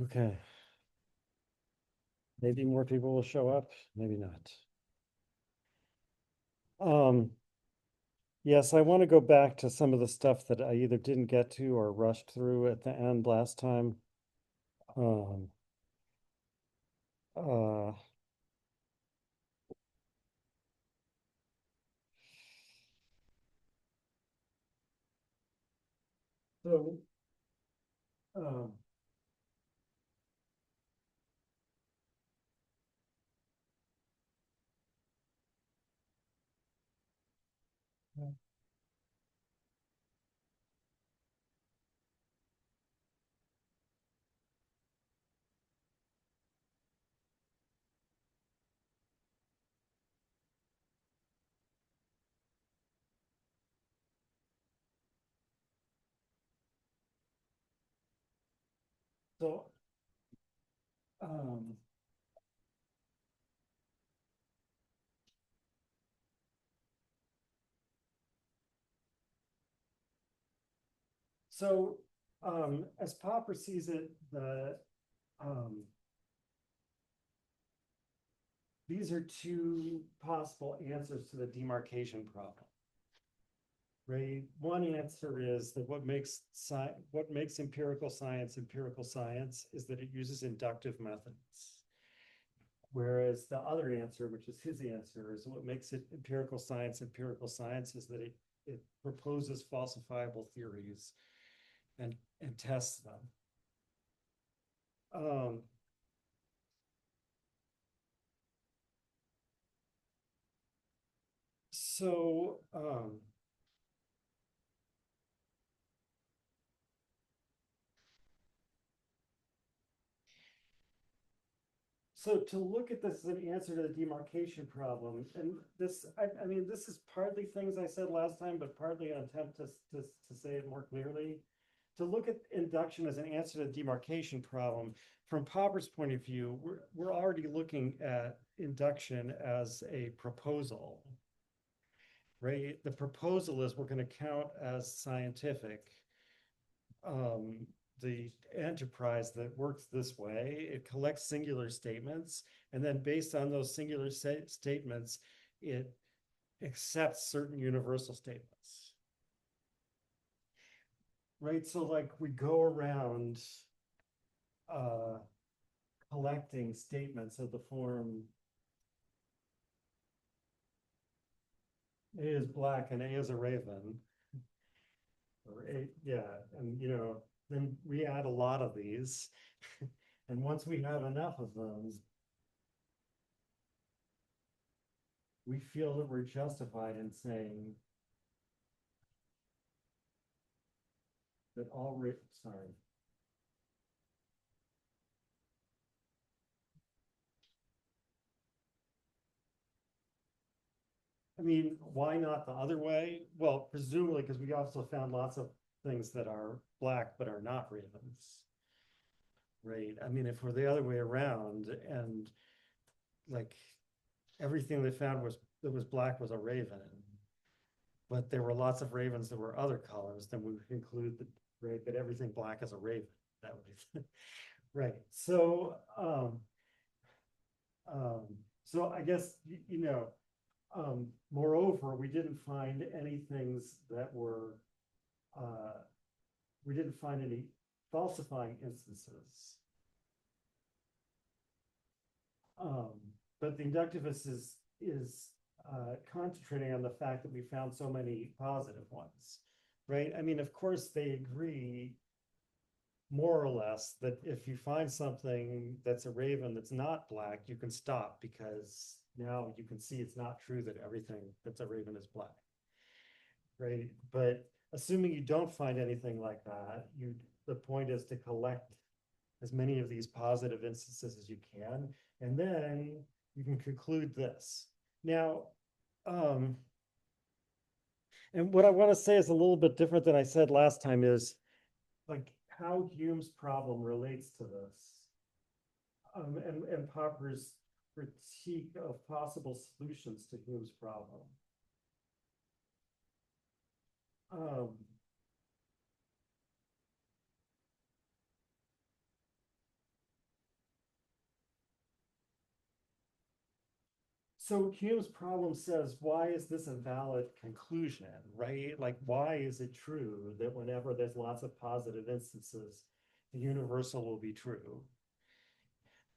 Okay, maybe more people will show up, maybe not. Um, yes, I want to go back to some of the stuff that I either didn't get to or rushed through at the end last time. Um, uh, so, um, so, um, so, as Popper sees it, um, these are two possible answers to the demarcation problem. Right? One answer is that what makes empirical science is that it uses inductive methods. Whereas the other answer, which is his answer, is what makes it empirical science is that it proposes falsifiable theories and tests them. Um, so So to look at this as an answer to the demarcation problem, and I mean, this is partly things I said last time, but partly an attempt to say it more clearly. To look at induction as an answer to the demarcation problem, from Popper's point of view, we're already looking at induction as a proposal, right? The proposal is we're going to count as scientific um, the enterprise that works this way. It collects singular statements, and then based on those singular statements, it accepts certain universal statements. Right? So, like, we go around uh, collecting statements of the form A is black and A is a raven, or A, yeah, and then we add a lot of these. And once we have enough of them, we feel that we're justified in saying that sorry. I mean, why not the other way? Well, presumably because we also found lots of things that are black but are not ravens, right? I mean, if we're the other way around and like everything they found that was black was a raven, but there were lots of ravens that were other colors, then we would conclude that right that everything black is a raven. That would be right. Um, so I guess moreover, we didn't find any things that were uh, we didn't find any falsifying instances. Um, but the inductivist is concentrating on the fact that we found so many positive ones, right? I mean, of course, they agree more or less that if you find something that's a raven that's not black, you can stop because now you can see it's not true that everything that's a raven is black, right? But assuming you don't find anything like that, the point is to collect as many of these positive instances as you can, and then you can conclude this. Now, um, and what I want to say is a little bit different than I said last time is like how Hume's problem relates to this, and Popper's critique of possible solutions to Hume's problem. Um, so Hume's problem says, why is this a valid conclusion, right? Like, why is it true that whenever there's lots of positive instances, the universal will be true?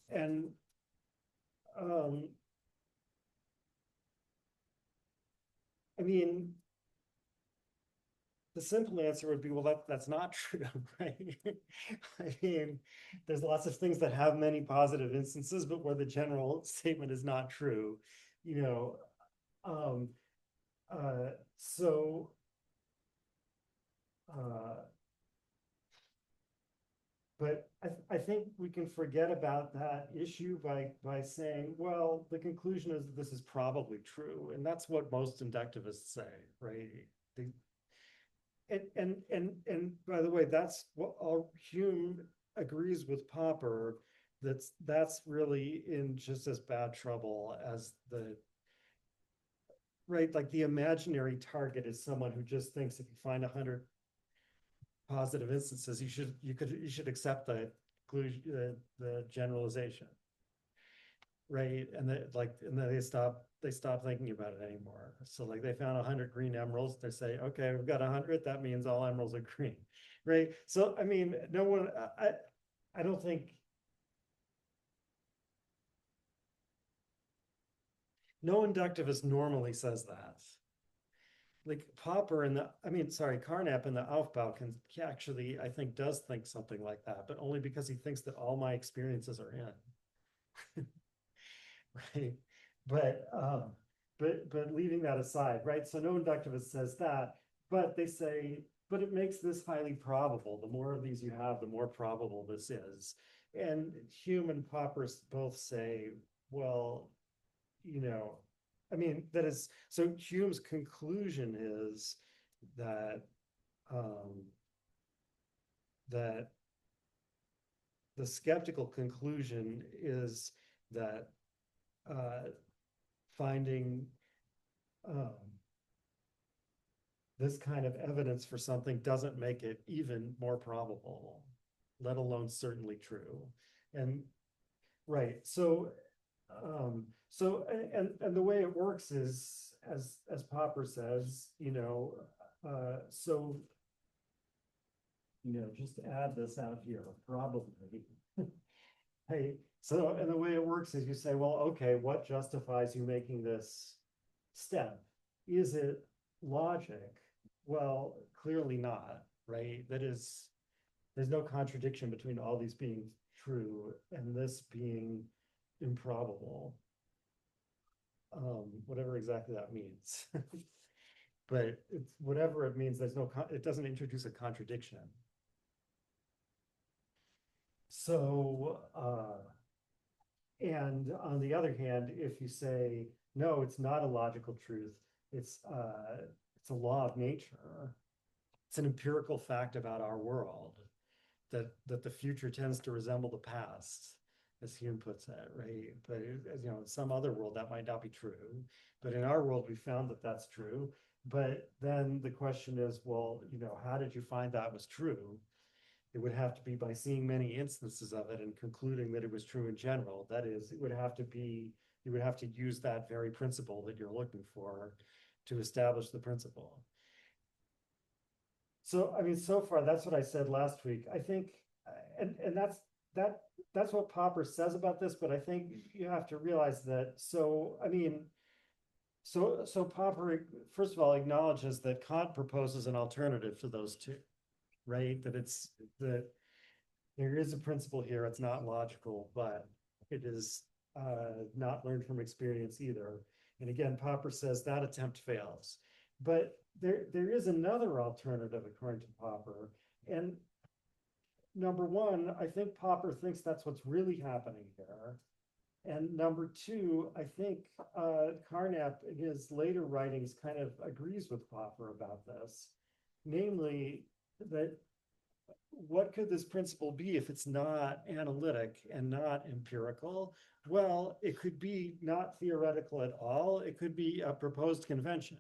And um, I mean, the simple answer would be, well, that's not true, right? I mean, there's lots of things that have many positive instances, but where the general statement is not true, you know. Um, uh, so, uh, but I think we can forget about that issue by saying, well, the conclusion is that this is probably true, and that's what most inductivists say, right? They, and by the way, that's what all Hume agrees with Popper. That's really in just as bad trouble as the right. Like the imaginary target is someone who just thinks if you find 100 positive instances, you should accept the generalization, right? And then they stop thinking about it anymore. So like they found 100 green emeralds, they say, okay, we've got 100, that means all emeralds are green, right? So I mean, no one, I don't think, no inductivist normally says that. Like Popper and Carnap in the Aufbau can actually, I think, does think something like that, but only because he thinks that all my experiences are in. Right? But but leaving that aside, right? So no inductivist says that, but they say, but it makes this highly probable. The more of these you have, the more probable this is. And Hume and Popper both say, well, you know, I mean, that is so Hume's conclusion is that um, that the skeptical conclusion is that uh, finding um, this kind of evidence for something doesn't make it even more probable, let alone certainly true. And right, so the way it works is, as Popper says, so just add this out here, probably. Hey, so and the way it works is you say, well, okay, what justifies you making this step? Is it logic? Well, clearly not, right? That is, there's no contradiction between all these being true and this being improbable, whatever exactly that means. But it's whatever it means, it doesn't introduce a contradiction. So, and on the other hand, if you say, no, it's not a logical truth, it's a law of nature, it's an empirical fact about our world that the future tends to resemble the past, as Hume puts it, right? But in some other world that might not be true, but in our world we found that that's true. But then the question is, well, how did you find that was true? It would have to be by seeing many instances of it and concluding that it was true in general. That is, you would have to use that very principle that you're looking for to establish the principle. So, I mean, so far, that's what I said last week. I think, and that's what Popper says about this, but I think you have to realize that. So, I mean, so Popper, first of all, acknowledges that Kant proposes an alternative to those two, right? That there is a principle here. It's not logical, but it is not learned from experience either. And again, Popper says that attempt fails. But there is another alternative according to Popper. And number one, I think Popper thinks that's what's really happening here. And number two, I think Carnap in his later writings kind of agrees with Popper about this. Namely, that what could this principle be if it's not analytic and not empirical? Well, it could be not theoretical at all. It could be a proposed convention.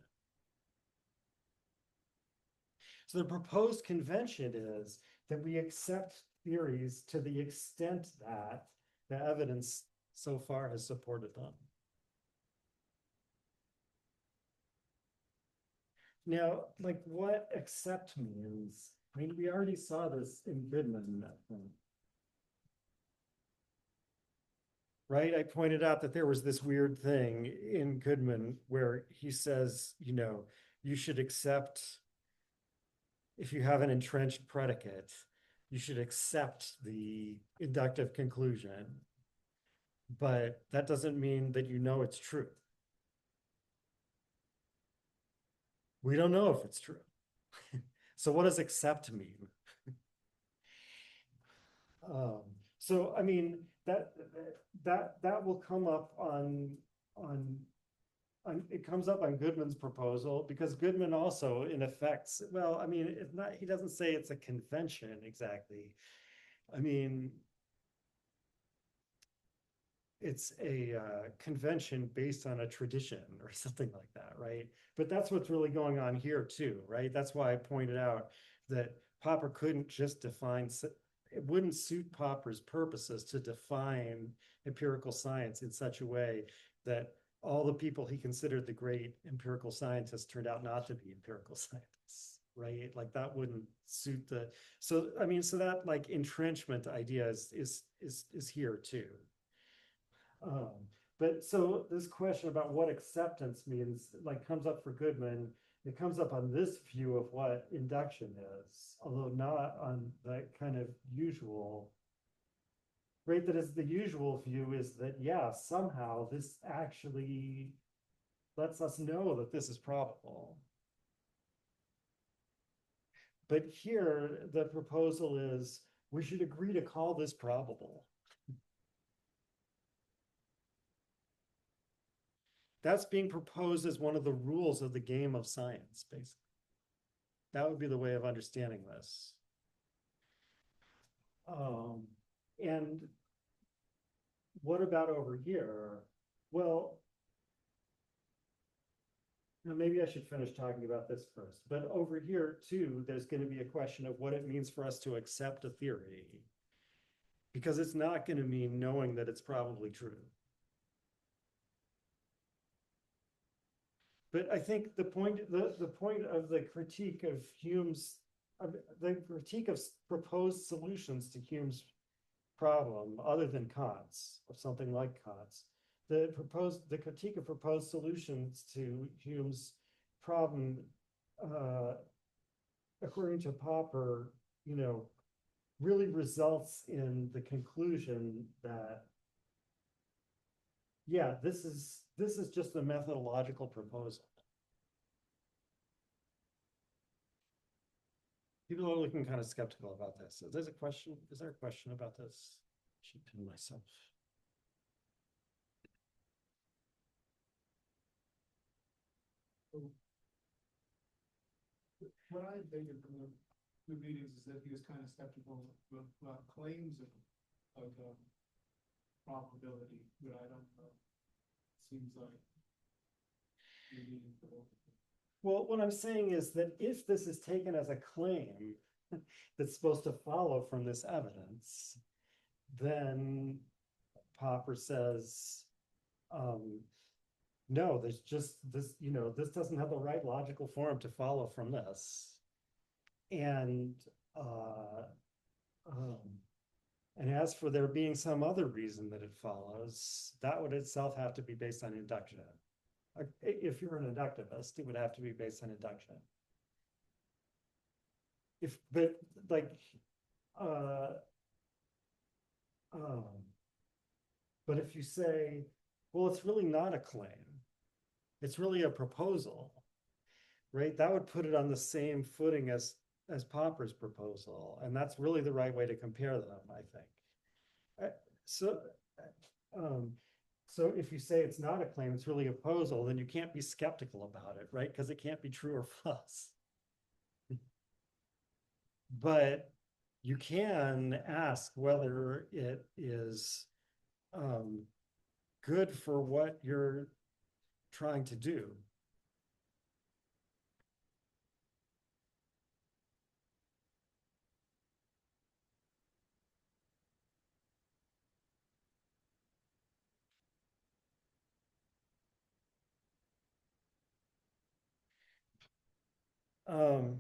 So the proposed convention is that we accept theories to the extent that the evidence so far has supported them. Now, like what accept means, I mean, we already saw this in Goodman, right? I pointed out that there was this weird thing in Goodman where he says, you should accept, if you have an entrenched predicate, you should accept the inductive conclusion, but that doesn't mean that you know it's true. We don't know if it's true. So what does accept mean? Um, so I mean that will come up on it comes up on Goodman's proposal because Goodman also in effect, well, I mean, it's not, he doesn't say it's a convention exactly. I mean, it's a convention based on a tradition or something like that, right? But that's what's really going on here too, right? That's why I pointed out that Popper couldn't just define, it wouldn't suit Popper's purposes to define empirical science in such a way that all the people he considered the great empirical scientists turned out not to be empirical scientists, right? Like that wouldn't suit the, so I mean, so that like entrenchment idea is here too. Um, but so this question about what acceptance means, like, comes up for Goodman. It comes up on this view of what induction is, although not on the kind of usual, right? That is the usual view is that, yeah, somehow this actually lets us know that this is probable. But here, the proposal is we should agree to call this probable. That's being proposed as one of the rules of the game of science, basically. That would be the way of understanding this. Um, and what about over here? Well, maybe I should finish talking about this first. But over here, too, there's going to be a question of what it means for us to accept a theory, because it's not going to mean knowing that it's probably true. But I think the point of the critique of Hume's, the critique of proposed solutions to Hume's problem, other than Kant's or something like Kant's, the critique of proposed solutions to Hume's problem, uh, according to Popper, really results in the conclusion that, yeah, this is just a methodological proposal. People are looking kind of skeptical about this. Is there a question about this? I should pin myself. What I figured from the meetings is that he was kind of skeptical about claims of probability, but I don't know. It seems like meaningful. Well, what I'm saying is that if this is taken as a claim that's supposed to follow from this evidence, then Popper says, um, no, there's just this, this doesn't have the right logical form to follow from this. And uh, um, and as for there being some other reason that it follows, that would itself have to be based on induction. If you're an inductivist, it would have to be based on induction. But like, uh, um, but if you say, well, it's really not a claim, it's really a proposal, right? That would put it on the same footing as Popper's proposal, and that's really the right way to compare them, I think. So, um, so if you say it's not a claim, it's really a proposal, then you can't be skeptical about it, right? Because it can't be true or false. But you can ask whether it is good for what you're trying to do. Um,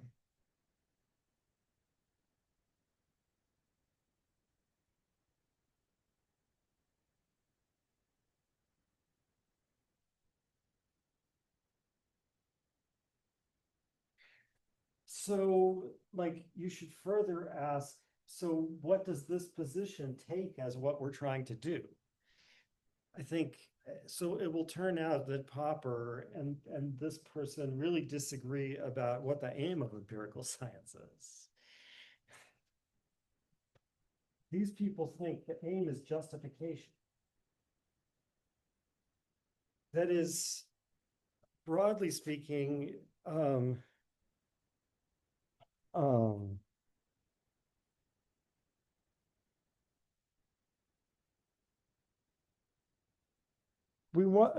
so like you should further ask, so what does this position take as what we're trying to do? I think so it will turn out that Popper and this person really disagree about what the aim of empirical science is. These people think the aim is justification. That is, broadly speaking, um, we want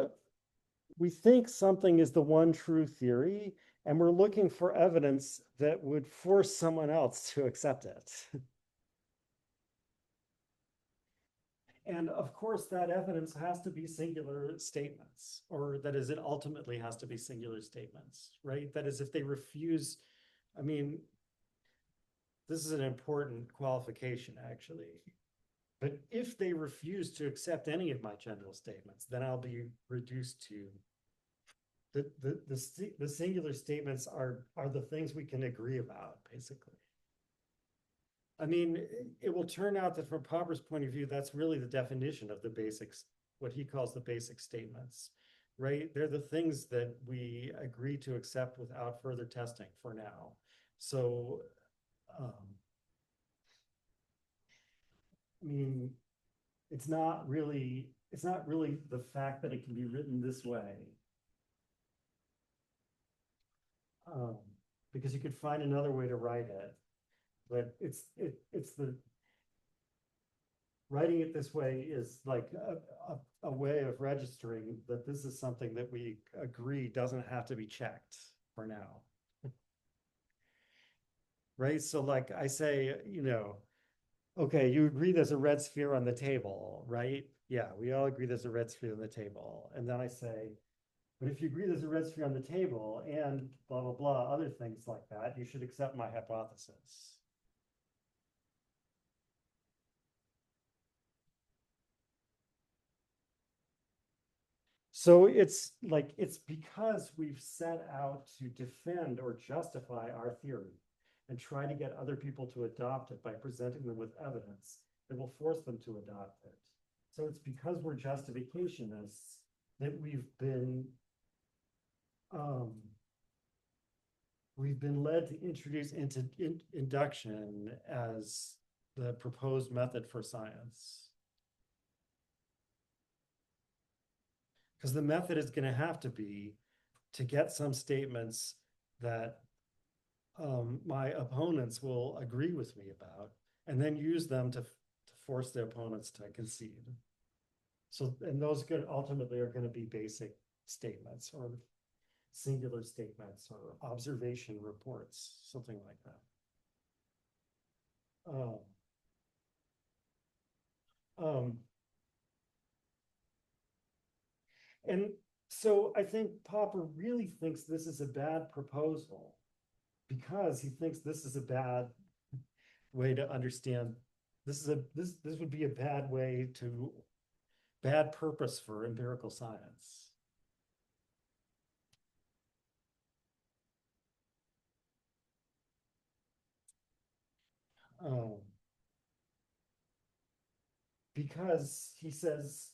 we think something is the one true theory, and we're looking for evidence that would force someone else to accept it. And of course, that evidence has to be singular statements, or that is, it ultimately has to be singular statements, right? That is, if they refuse, I mean, this is an important qualification, actually. But if they refuse to accept any of my general statements, then I'll be reduced to the singular statements are the things we can agree about, basically. I mean, it will turn out that from Popper's point of view, that's really the definition of the basics, what he calls the basic statements, right? They're the things that we agree to accept without further testing for now. So, um, I mean, it's not really the fact that it can be written this way, um, because you could find another way to write it, but it's the writing it this way is like a way of registering that this is something that we agree doesn't have to be checked for now. Right? So like I say, okay, you agree there's a red sphere on the table, right? Yeah, we all agree there's a red sphere on the table. And then I say, but if you agree there's a red sphere on the table and blah, blah, blah, other things like that, you should accept my hypothesis. So it's like, it's because we've set out to defend or justify our theory and try to get other people to adopt it by presenting them with evidence that will force them to adopt it. So it's because we're justificationists that um, we've been led to introduce into induction as the proposed method for science. Because the method is going to have to be to get some statements that my opponents will agree with me about, and then use them to force their opponents to concede. So, and those could ultimately are going to be basic statements or singular statements or observation reports, something like that. Um, um, and so I think Popper really thinks this is a bad proposal because he thinks this is a bad way to understand. This would be a bad way to bad purpose for empirical science. Um, because he says,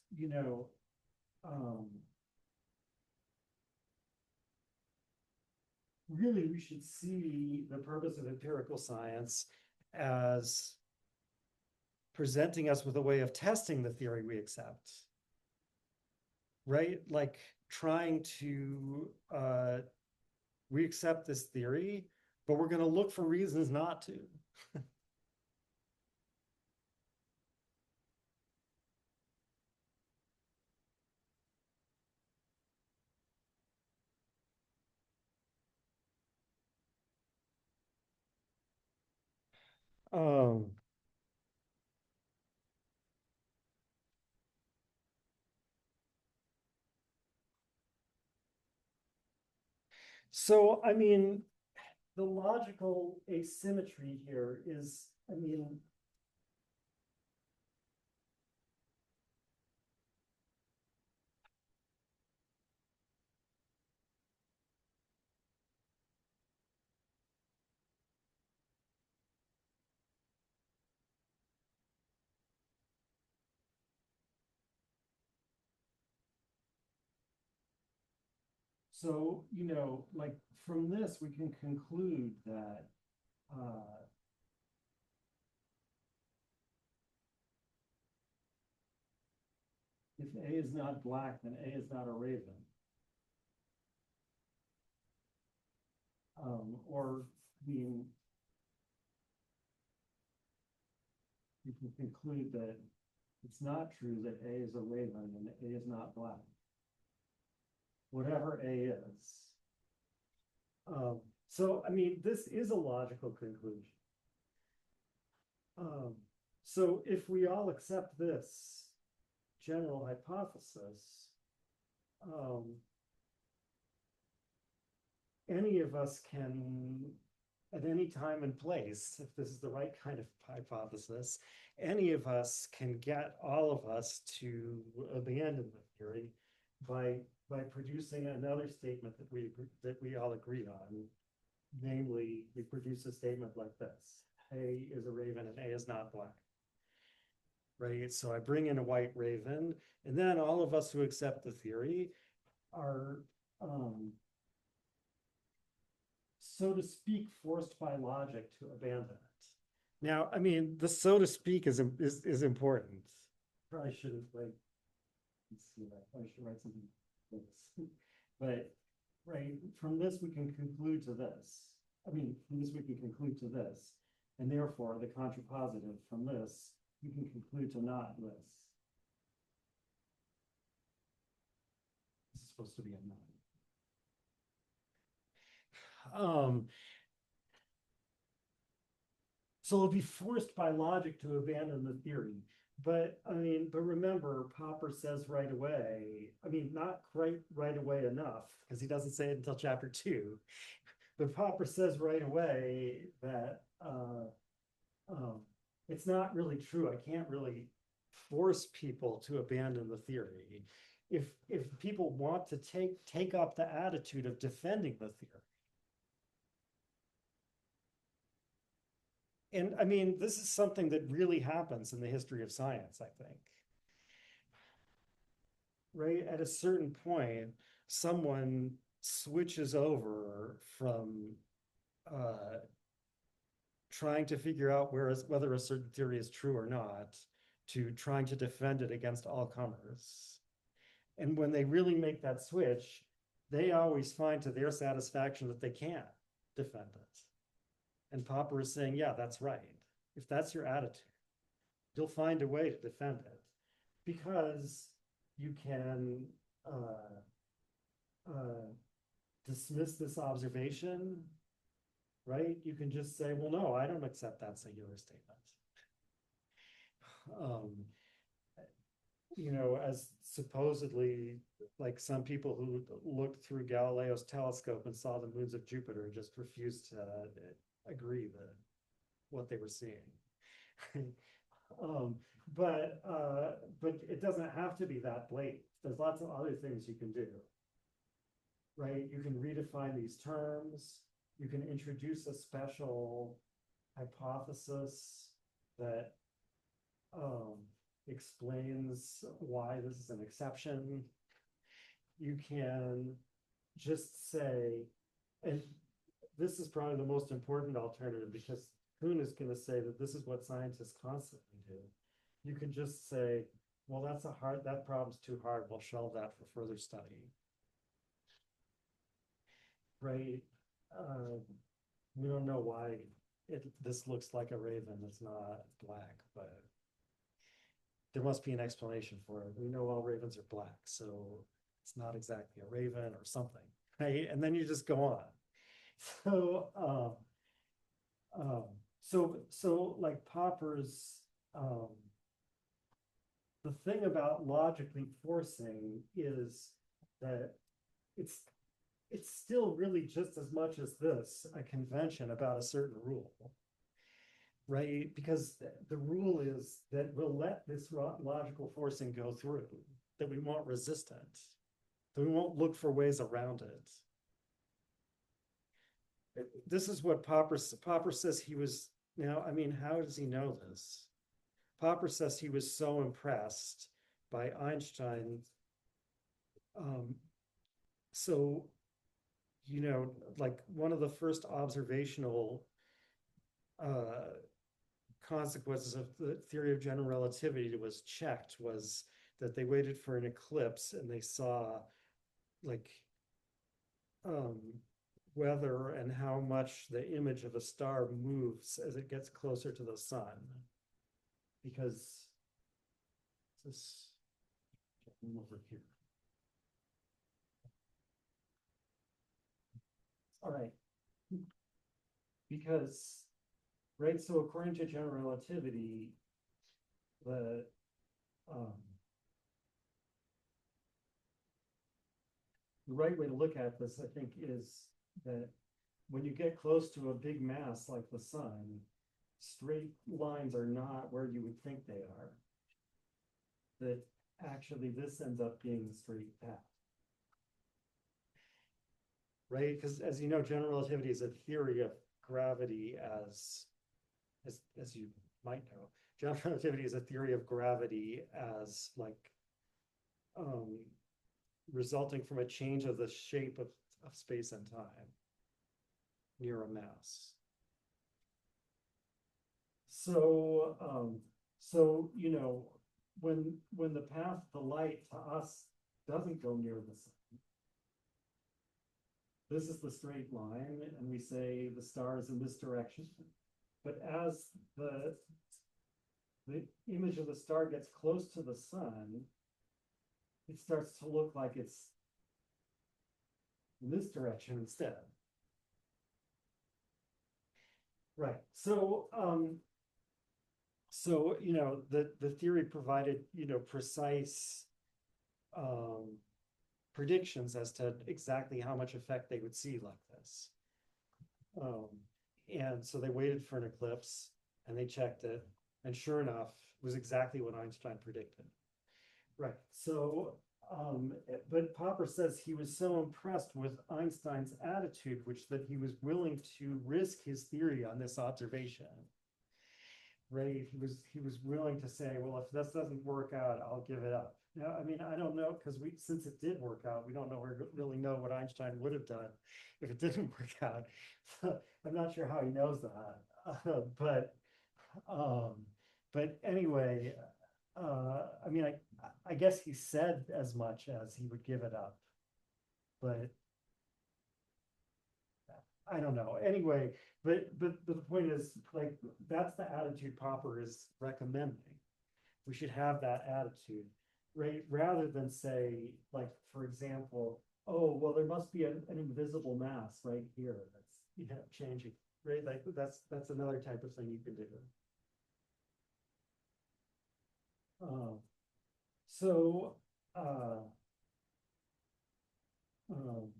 really we should see the purpose of empirical science as presenting us with a way of testing the theory we accept, right? Like trying to, we accept this theory, but we're going to look for reasons not to. Um, so, I mean, the logical asymmetry here is, I mean, so, like from this, we can conclude that if A is not black, then A is not a raven. Or, I mean, you can conclude that it's not true that A is a raven and A is not black. Whatever A is. So, I mean, this is a logical conclusion. So if we all accept this general hypothesis, any of us can, at any time and place, if this is the right kind of hypothesis, any of us can get all of us to abandon the theory by producing another statement that we all agree on. Namely, we produce a statement like this: A is a raven and A is not black. Right? So I bring in a white raven, and then all of us who accept the theory are, so to speak, forced by logic to abandon it. Now, I mean, the so to speak is important. Probably shouldn't, like, let's see, I should write something like this. But right, from this we can conclude to this. I mean, from this we can conclude to this. And therefore, the contrapositive from this, you can conclude to not this. This is supposed to be a not. So it'll be forced by logic to abandon the theory. But I mean, but remember, Popper says right away, I mean, not quite right away enough, because he doesn't say it until chapter 2. But Popper says right away that it's not really true. I can't really force people to abandon the theory. If people want to take up the attitude of defending the theory. And I mean, this is something that really happens in the history of science, I think. Right? At a certain point, someone switches over from trying to figure out whether a certain theory is true or not to trying to defend it against all comers. And when they really make that switch, they always find to their satisfaction that they can't defend it. And Popper is saying, yeah, that's right. If that's your attitude, you'll find a way to defend it because you can dismiss this observation, right? You can just say, well, no, I don't accept that singular statement. As supposedly, like some people who looked through Galileo's telescope and saw the moons of Jupiter just refused to agree that what they were seeing. But it doesn't have to be that blatant. There's lots of other things you can do, right? You can redefine these terms. You can introduce a special hypothesis that explains why this is an exception. You can just say, and this is probably the most important alternative because Kuhn is going to say that this is what scientists constantly do. You can just say, well, that problem's too hard. We'll shelve that for further study. Right? We don't know why this looks like a raven. It's not black, but there must be an explanation for it. We know all ravens are black, so it's not exactly a raven or something, right? And then you just go on. So like Popper's, the thing about logically forcing is that it's still really just as much as this, a convention about a certain rule, right? Because the rule is that we'll let this logical forcing go through, that we won't resist it, that we won't look for ways around it. This is what Popper says he was. Now, I mean, how does he know this? Popper says he was so impressed by Einstein. Um, so, like one of the first observational consequences of the theory of general relativity was checked was that they waited for an eclipse and they saw like um, whether and how much the image of a star moves as it gets closer to the sun. Because this over here. All right. Because, right, so according to general relativity, the um, the right way to look at this, I think, is that when you get close to a big mass like the sun, straight lines are not where you would think they are. That actually this ends up being the straight path. Right? Because as you know, general relativity is a theory of gravity as you might know. General relativity is a theory of gravity as like um, resulting from a change of the shape of space and time near a mass. So when the path of the light to us doesn't go near the sun, this is the straight line, and we say the star is in this direction. But as the image of the star gets close to the sun, it starts to look like it's in this direction instead. Right. So the theory provided precise predictions as to exactly how much effect they would see like this. And so they waited for an eclipse and they checked it, and sure enough, it was exactly what Einstein predicted. Right. So, but Popper says he was so impressed with Einstein's attitude, that he was willing to risk his theory on this observation. Right. He was willing to say, well, if this doesn't work out, I'll give it up. Now, I mean, I don't know, because since it did work out, we don't really know what Einstein would have done if it didn't work out. I'm not sure how he knows that, um, but anyway, I mean, I guess he said as much as he would give it up, but I don't know. Anyway, but the point is, like, that's the attitude Popper is recommending. We should have that attitude, right? Rather than say, like, for example, oh, well, there must be an invisible mass right here that's changing, right? Like that's another type of thing you can do. Um, so uh, um,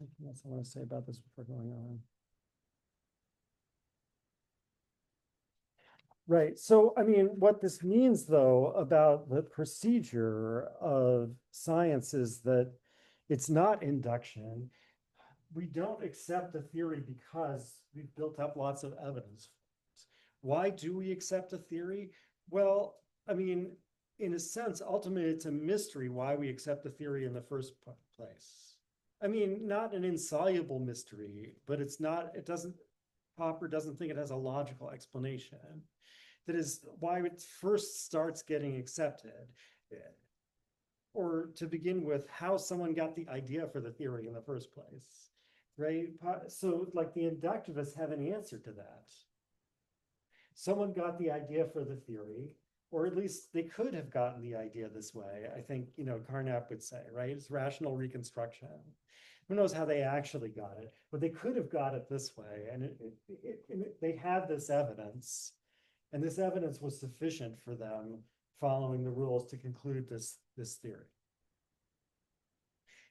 anything else I want to say about this before going on? Right. So, I mean, what this means, though, about the procedure of science is that it's not induction. We don't accept a theory because we've built up lots of evidence. Why do we accept a theory? Well, I mean, in a sense, ultimately, it's a mystery why we accept a theory in the first place. I mean, not an insoluble mystery, but Popper doesn't think it has a logical explanation. That is why it first starts getting accepted. Or to begin with, how someone got the idea for the theory in the first place, right? So like the inductivists have an answer to that. Someone got the idea for the theory, or at least they could have gotten the idea this way. I think, Carnap would say, right? It's rational reconstruction. Who knows how they actually got it, but they could have got it this way. And they had this evidence. And this evidence was sufficient for them following the rules to conclude this theory.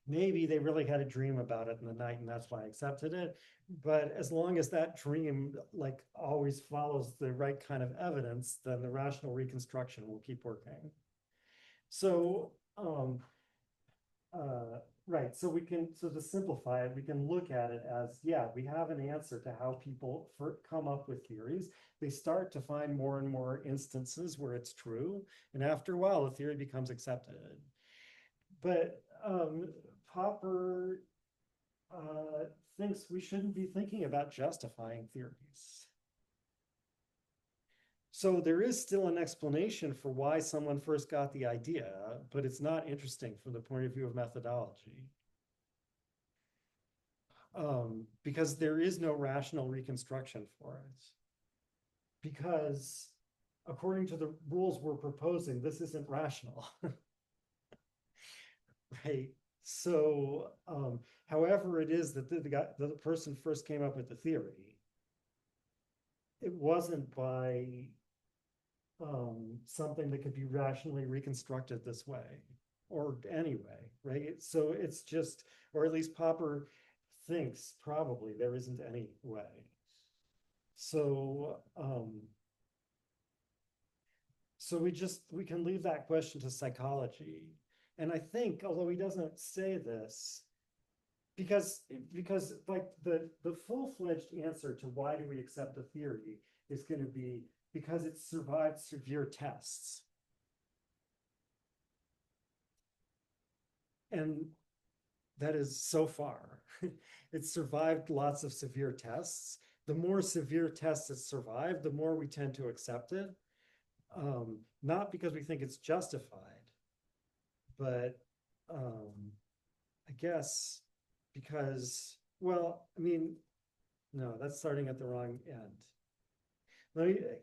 Maybe they really had a dream about it in the night and that's why I accepted it. But as long as that dream like always follows the right kind of evidence, then the rational reconstruction will keep working. So right, so to simplify it, we can look at it as, yeah, we have an answer to how people come up with theories. They start to find more and more instances where it's true, and after a while, the theory becomes accepted. But Popper thinks we shouldn't be thinking about justifying theories. So there is still an explanation for why someone first got the idea, but it's not interesting from the point of view of methodology. Because there is no rational reconstruction for it. Because according to the rules we're proposing, this isn't rational. Right? So however it is that the person first came up with the theory, it wasn't by something that could be rationally reconstructed this way or anyway, right? So it's just, or at least Popper thinks probably there isn't any way. So we can leave that question to psychology. And I think, although he doesn't say this, because like the full-fledged answer to why do we accept a theory is going to be because it survived severe tests. And that is so far. It survived lots of severe tests. The more severe tests it survived, the more we tend to accept it. Not because we think it's justified, but I guess because, well, I mean, no, that's starting at the wrong end.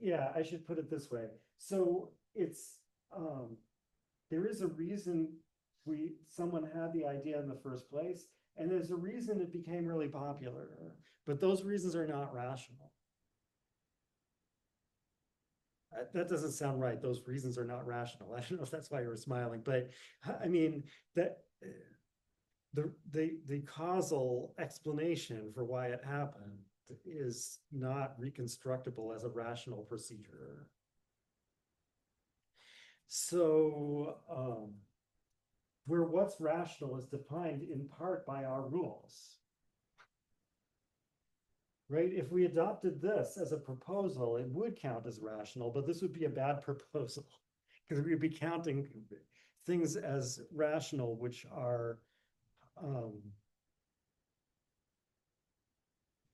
Yeah, I should put it this way. So it's, there is a reason someone had the idea in the first place, and there's a reason it became really popular, but those reasons are not rational. That doesn't sound right. Those reasons are not rational. I don't know if that's why you were smiling, but I mean that the causal explanation for why it happened is not reconstructible as a rational procedure. So where what's rational is defined in part by our rules. Right? If we adopted this as a proposal, it would count as rational, but this would be a bad proposal because we'd be counting things as rational, which are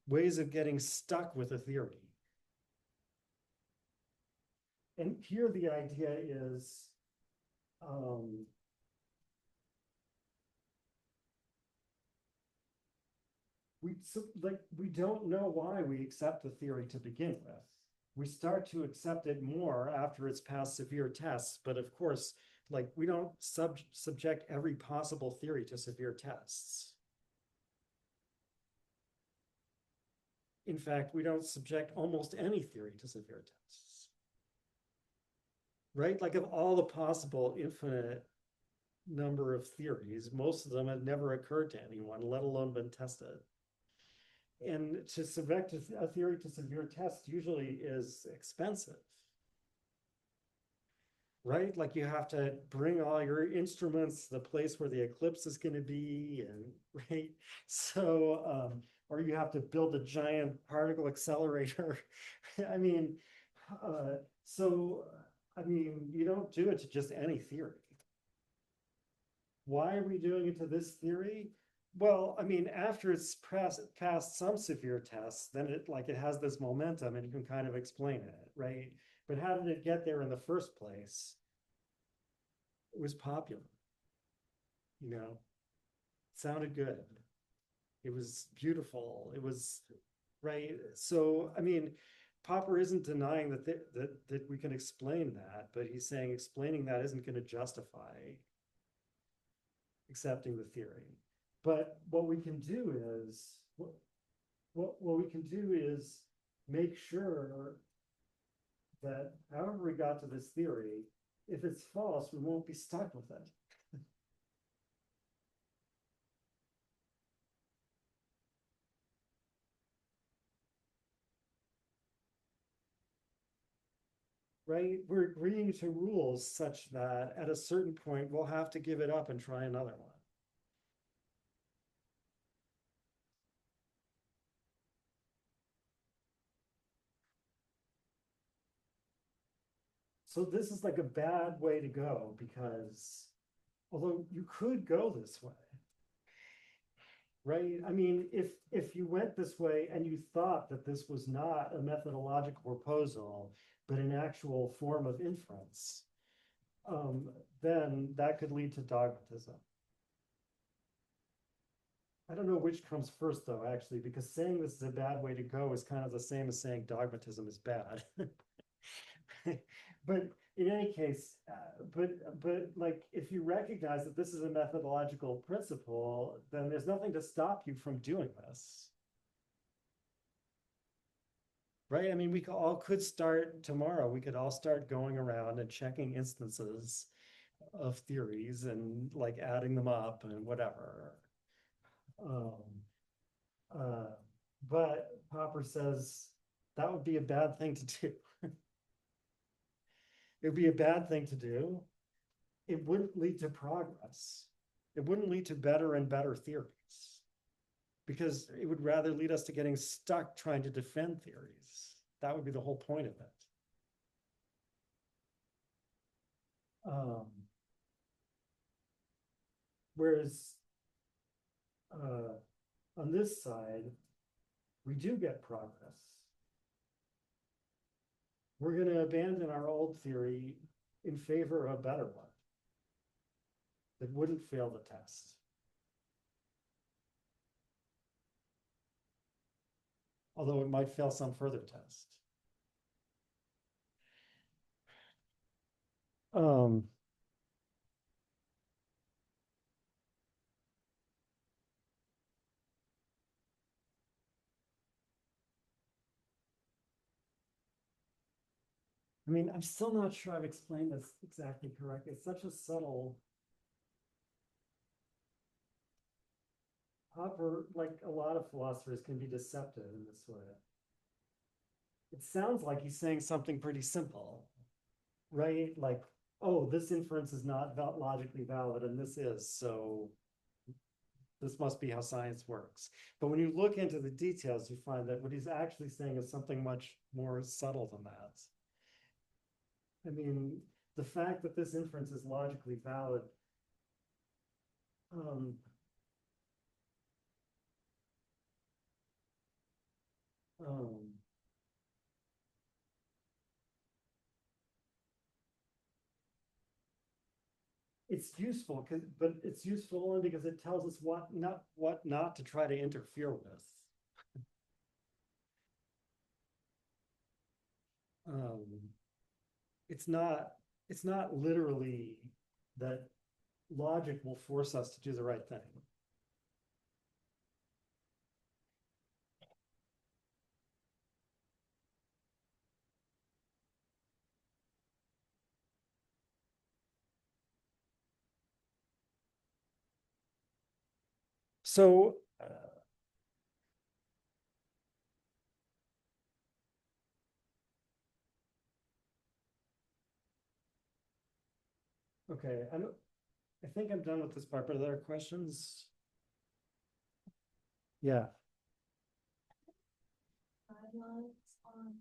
ways of getting stuck with a theory. And here the idea is we don't know why we accept the theory to begin with. We start to accept it more after it's passed severe tests, but of course, like we don't subject every possible theory to severe tests. In fact, we don't subject almost any theory to severe tests. Right? Like of all the possible infinite number of theories, most of them have never occurred to anyone, let alone been tested. And to subject a theory to severe tests usually is expensive. Right? Like you have to bring all your instruments to the place where the eclipse is going to be, and right. So, or you have to build a giant particle accelerator. I mean, I mean, you don't do it to just any theory. Why are we doing it to this theory? Well, I mean, after it's passed some severe tests, then it has this momentum and you can kind of explain it, right? But how did it get there in the first place? It was popular, it sounded good. It was beautiful. It was, right? So, I mean, Popper isn't denying that we can explain that, but he's saying explaining that isn't going to justify accepting the theory. But what we can do is what we can do is make sure that however we got to this theory, if it's false, we won't be stuck with it. Right? We're agreeing to rules such that at a certain point, we'll have to give it up and try another one. So this is like a bad way to go because although you could go this way, right? I mean, if you went this way and you thought that this was not a methodological proposal, but an actual form of inference, then that could lead to dogmatism. I don't know which comes first, though, actually, because saying this is a bad way to go is kind of the same as saying dogmatism is bad. But in any case, but like if you recognize that this is a methodological principle, then there's nothing to stop you from doing this. Right? I mean, we all could start tomorrow. We could all start going around and checking instances of theories and like adding them up and whatever. Um, uh, but Popper says that would be a bad thing to do. It would be a bad thing to do. It wouldn't lead to progress. It wouldn't lead to better and better theories because it would rather lead us to getting stuck trying to defend theories. That would be the whole point of it. Whereas on this side, we do get progress. We're going to abandon our old theory in favor of a better one that wouldn't fail the test. Although it might fail some further test. I mean, I'm still not sure I've explained this exactly correctly. It's such a subtle Popper, like a lot of philosophers, can be deceptive in this way. It sounds like he's saying something pretty simple, right? Like, oh, this inference is not logically valid, and this is, so this must be how science works. But when you look into the details, you find that what he's actually saying is something much more subtle than that. I mean, the fact that this inference is logically valid um, um, it's useful but it's useful only because it tells us what not to try to interfere with. Um, it's not literally that logic will force us to do the right thing. So okay, I think I'm done with this part, but are there questions? Yeah. Guidelines on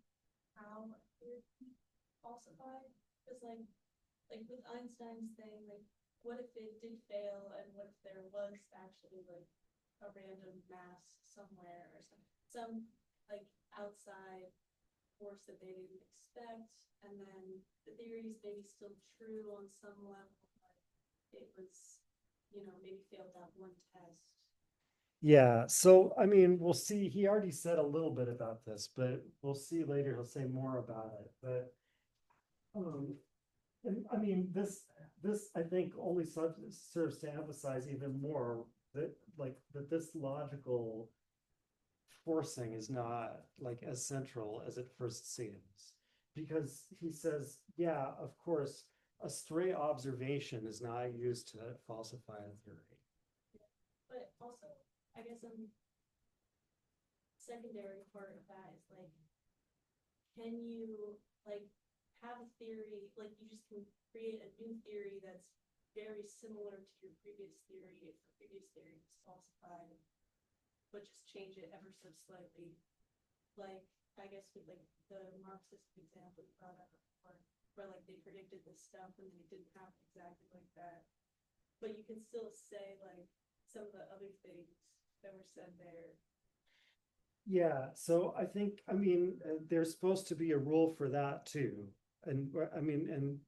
how it could be falsified? Because like with Einstein's thing, like what if it did fail and what if there was actually like a random mass somewhere or some like outside force that they didn't expect, and then the theory is maybe still true on some level, but it was, maybe failed that one test. Yeah, so I mean, we'll see. He already said a little bit about this, but we'll see later. He'll say more about it. But and I mean, this I think only serves to emphasize even more that that this logical forcing is not like as central as it first seems. because he says, yeah, of course, a stray observation is not used to falsify a theory. But also, I guess secondary part of that is like, can you like have a theory, like you just can create a new theory that's very similar to your previous theory if the previous theory was falsified, but just change it ever so slightly. Like, I guess with like the Marxist example you brought up before, where like they predicted this stuff and then it didn't happen exactly like that. But you can still say like some of the other things that were said there. Yeah, so I think, I mean, there's supposed to be a rule for that too. And I mean, and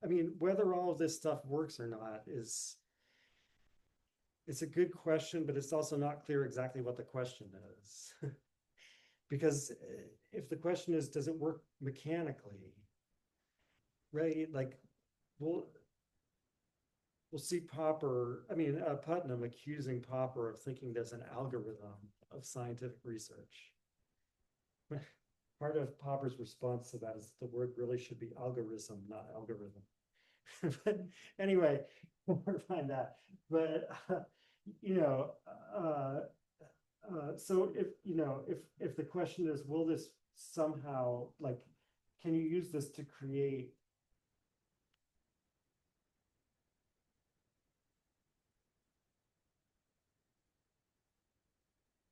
I mean, whether all of this stuff works or not is, it's a good question, but it's also not clear exactly what the question is. Because if the question is, does it work mechanically? Right? Like, we'll see Popper, I mean, Putnam accusing Popper of thinking there's an algorithm of scientific research. Part of Popper's response to that is the word really should be algorithm, not algorithm. But anyway, we'll find that. But you know, so if you know, if the question is, will this somehow, like, can you use this to create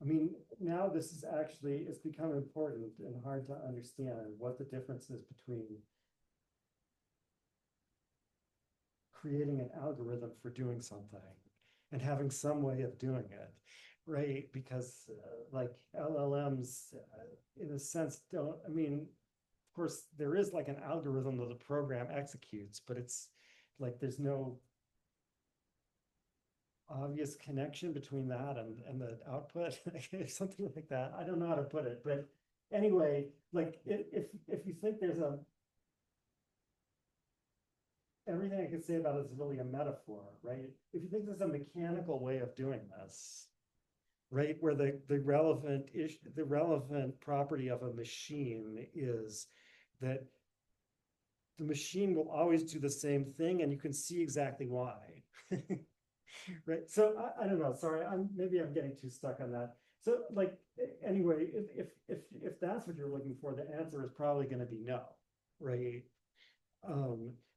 I mean, now this is actually, it's become important and hard to understand what the difference is between creating an algorithm for doing something and having some way of doing it, right? Because like LLMs, in a sense, don't, I mean, of course, there is like an algorithm that the program executes, but it's like there's no obvious connection between that and the output, something like that. I don't know how to put it, but anyway, like if you think there's a everything I could say about it is really a metaphor, right? If you think there's a mechanical way of doing this, right, where the relevant property of a machine is that the machine will always do the same thing, and you can see exactly why. Right. So I don't know. Sorry, maybe I'm getting too stuck on that. So like anyway, if that's what you're looking for, the answer is probably going to be no, right?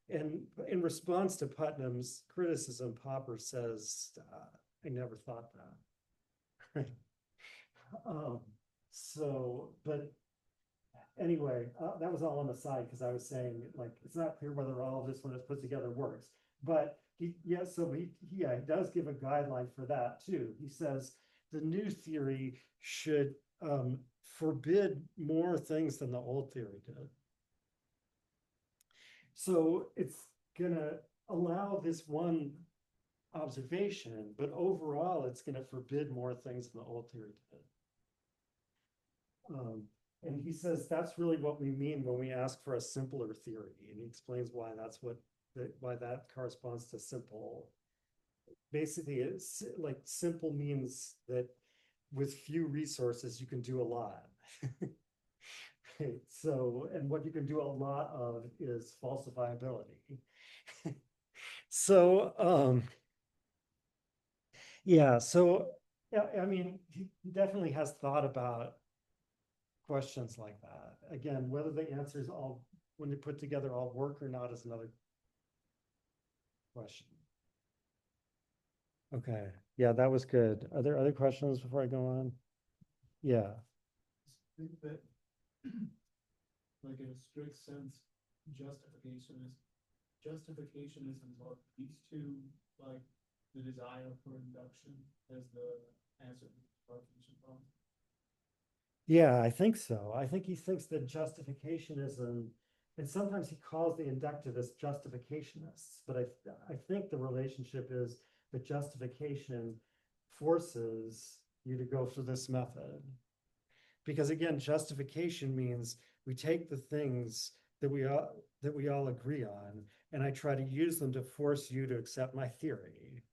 And in response to Putnam's criticism, Popper says, "I never thought that." Right. Um, so, but anyway, that was all on the side because I was saying like it's not clear whether all of this when it's put together works. But he does give a guideline for that too. He says the new theory should forbid more things than the old theory did. So it's gonna allow this one observation, but overall it's gonna forbid more things than the old theory did. And he says that's really what we mean when we ask for a simpler theory, and he explains why why that corresponds to simple. Basically, it's like simple means that with few resources you can do a lot. Right. So, and what you can do a lot of is falsifiability. So, yeah, so yeah, I mean, he definitely has thought about questions like that. Again, whether the answers all, when they put together, all work or not is another question. Okay, yeah, that was good. Are there other questions before I go on? Yeah. I think that, like in a strict sense, justificationism leads to like the desire for induction as the answer to the provocation problem. Yeah, I think so. I think he thinks that justificationism, and sometimes he calls the inductivists justificationists, but I think the relationship is that justification forces you to go through this method. Because again, justification means we take the things that we all agree on, and I try to use them to force you to accept my theory.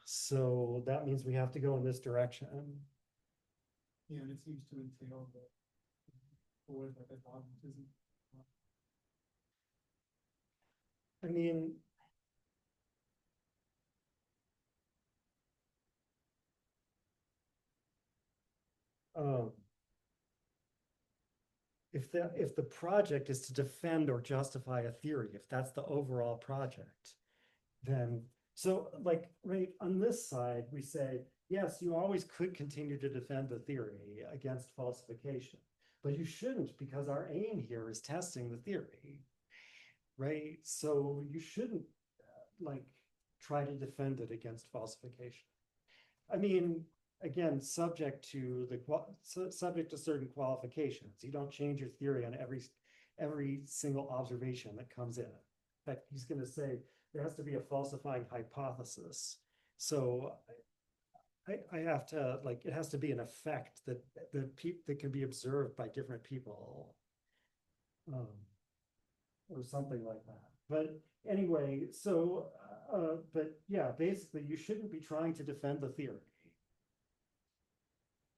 So that means we have to go in this direction. Yeah, and it seems to entail that or with like a dogmatism. I mean, um, if the project is to defend or justify a theory, if that's the overall project, then so like right on this side, we say, yes, you always could continue to defend the theory against falsification, but you shouldn't because our aim here is testing the theory, right? So you shouldn't like try to defend it against falsification. I mean, again, subject to subject to certain qualifications. You don't change your theory on every single observation that comes in. In fact, he's going to say there has to be a falsifying hypothesis. So I have to like it has to be an effect that can be observed by different people, um, or something like that. But anyway, so but yeah, basically, you shouldn't be trying to defend the theory.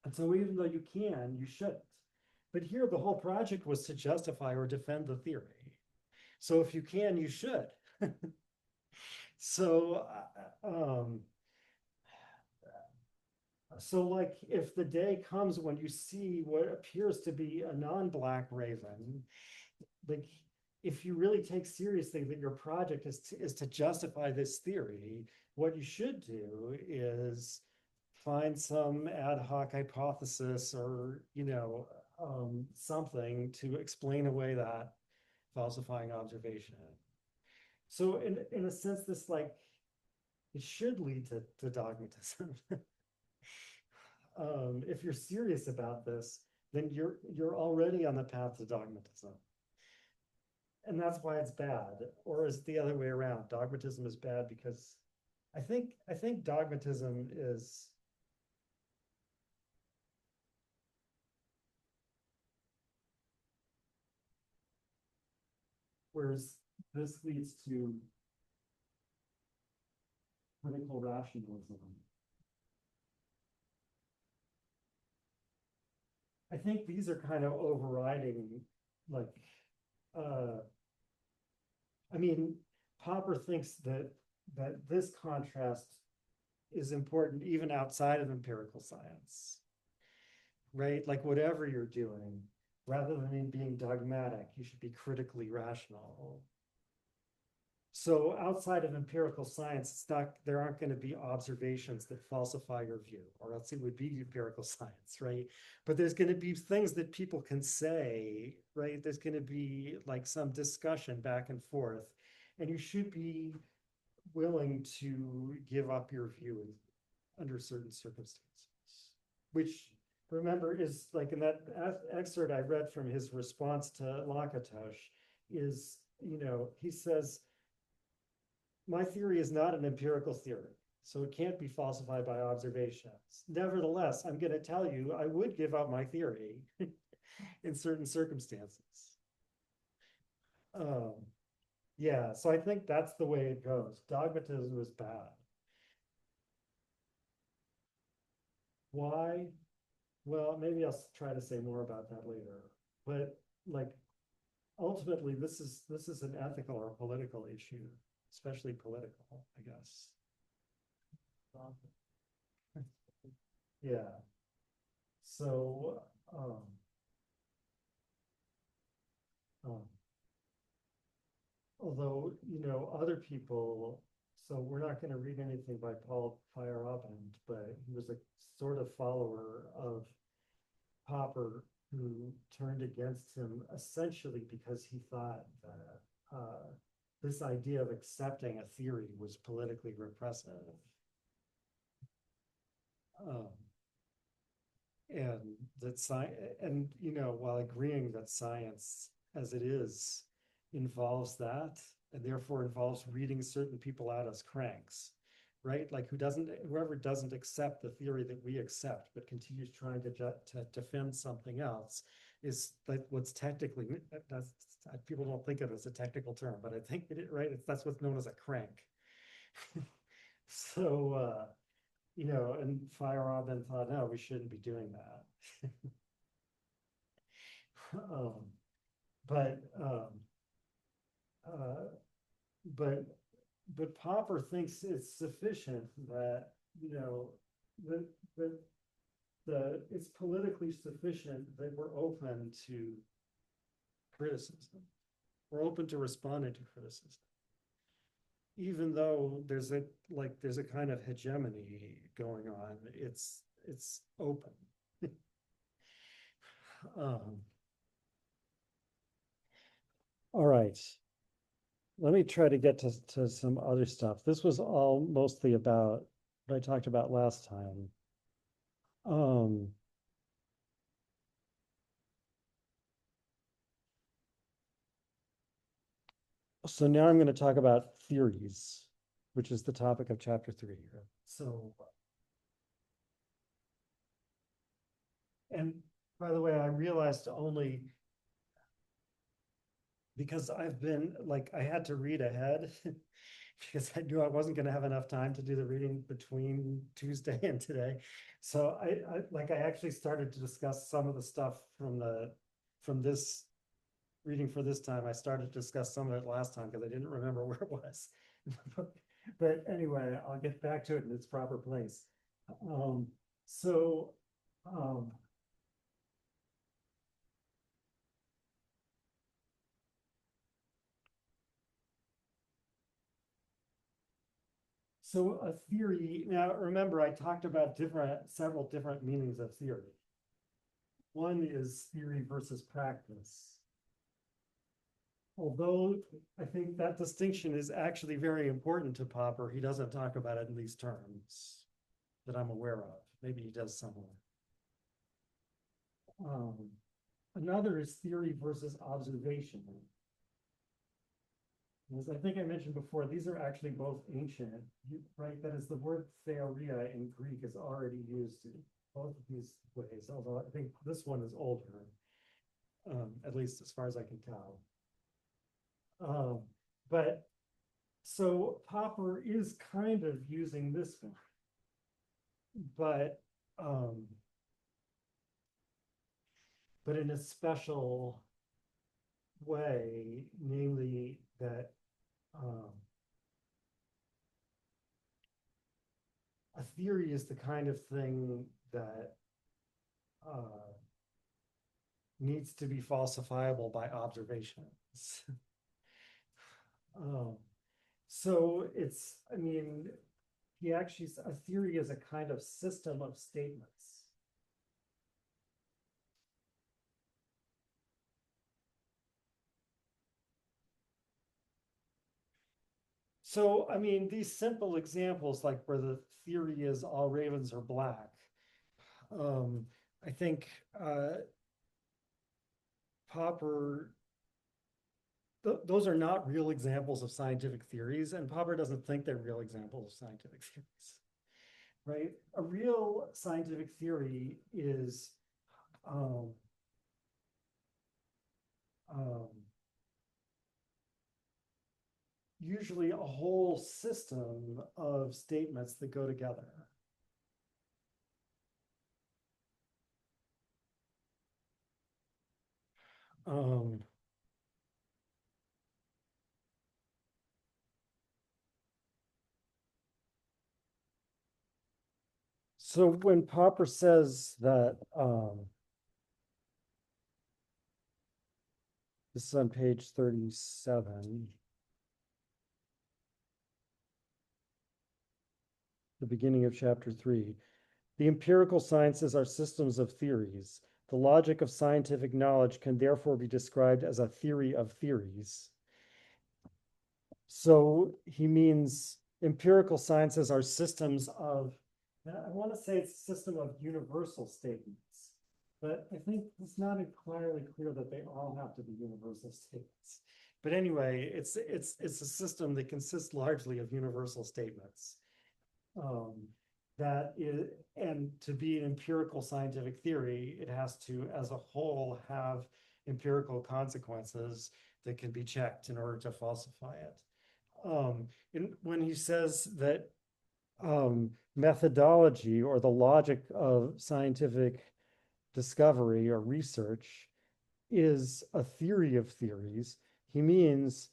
And so even though you can, you shouldn't. But here the whole project was to justify or defend the theory. So if you can, you should. So, so like if the day comes when you see what appears to be a non-black raven, like if you really take seriously that your project is to justify this theory, what you should do is find some ad hoc hypothesis or something to explain away that falsifying observation. So in a sense, this like it should lead to dogmatism. If you're serious about this, then you're already on the path to dogmatism. And that's why it's bad. Or is it the other way around? Dogmatism is bad because I think dogmatism is whereas this leads to critical rationalism. I think these are kind of overriding, like, uh, I mean, Popper thinks that this contrast is important even outside of empirical science, right? Like whatever you're doing, rather than being dogmatic, you should be critically rational. So outside of empirical science, it's not, there aren't going to be observations that falsify your view, or else it would be empirical science, right? But there's going to be things that people can say, right? There's going to be like some discussion back and forth, and you should be willing to give up your view under certain circumstances, which remember is like in that excerpt I read from his response to Lakatosh is, he says, my theory is not an empirical theory, so it can't be falsified by observations. Nevertheless, I'm going to tell you, I would give up my theory in certain circumstances. Yeah, so I think that's the way it goes. Dogmatism is bad. Why? Well, maybe I'll try to say more about that later. But like ultimately, this is an ethical or political issue, especially political, I guess. Yeah. So, um, although, other people, so we're not going to read anything by Paul Feyerabend, but he was a sort of follower of Popper who turned against him essentially because he thought that this idea of accepting a theory was politically repressive. Um, and that science, and while agreeing that science as it is involves that, and therefore involves reading certain people out as cranks, right? Like whoever doesn't accept the theory that we accept, but continues trying to defend something else, is like what's technically, that's, people don't think of it as a technical term, but I think right, that's what's known as a crank. So, and Feyerabend thought, no, we shouldn't be doing that. Um, but, uh, but, but Popper thinks it's sufficient that, you know, that, that it's politically sufficient that we're open to criticism. We're open to responding to criticism. Even though there's a kind of hegemony going on, it's open. um, all right. Let me try to get to some other stuff. This was all mostly about what I talked about last time. Um, so now I'm going to talk about theories, which is the topic of chapter 3 here. So, and by the way, I realized only because I've been like, I had to read ahead because I knew I wasn't going to have enough time to do the reading between Tuesday and today. So I actually started to discuss some of the stuff from this reading for this time. I started to discuss some of it last time because I didn't remember where it was. But anyway, I'll get back to it in its proper place. Um, so um, So a theory, now remember, I talked about several different meanings of theory. One is theory versus practice. Although I think that distinction is actually very important to Popper, he doesn't talk about it in these terms that I'm aware of. Maybe he does somewhere. Another is theory versus observation. As I think I mentioned before, these are actually both ancient, right? That is, the word theoria in Greek is already used in both of these ways, although I think this one is older, at least as far as I can tell. But so Popper is kind of using this one, but in a special way, namely that a theory is the kind of thing that needs to be falsifiable by observations. So it's, I mean, a theory is a kind of system of statements. So, I mean, these simple examples, like where the theory is all ravens are black, I think Popper, those are not real examples of scientific theories, and Popper doesn't think they're real examples of scientific theories, right? A real scientific theory is um, um, usually a whole system of statements that go together. Um, so when Popper says that, this is on page 37, the beginning of chapter 3, the empirical sciences are systems of theories. The logic of scientific knowledge can therefore be described as a theory of theories. So he means empirical sciences are systems of, I want to say it's a system of universal statements, but I think it's not entirely clear that they all have to be universal statements. But anyway, it's a system that consists largely of universal statements. That is, and to be an empirical scientific theory, it has to, as a whole, have empirical consequences that can be checked in order to falsify it. When he says that methodology or the logic of scientific discovery or research is a theory of theories. He means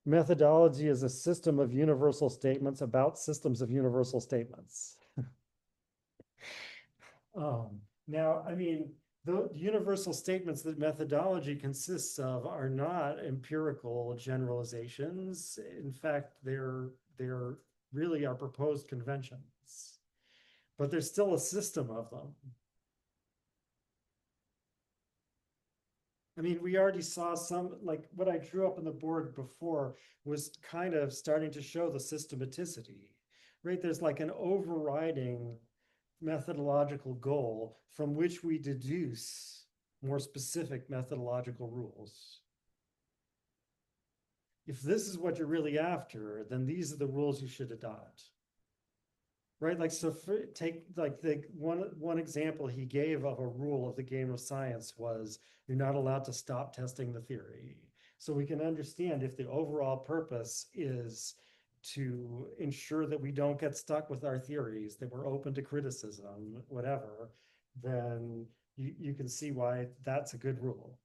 methodology is a system of universal statements about systems of universal statements. Now, I mean, the universal statements that methodology consists of are not empirical generalizations. In fact, they're really our proposed conventions, but there's still a system of them. I mean, we already saw some, like what I drew up on the board before was kind of starting to show the systematicity, right? There's like an overriding methodological goal from which we deduce more specific methodological rules. If this is what you're really after, then these are the rules you should adopt. Right, like so take like the one example he gave of a rule of the game of science was you're not allowed to stop testing the theory. So we can understand if the overall purpose is to ensure that we don't get stuck with our theories, that we're open to criticism, whatever, then you can see why that's a good rule.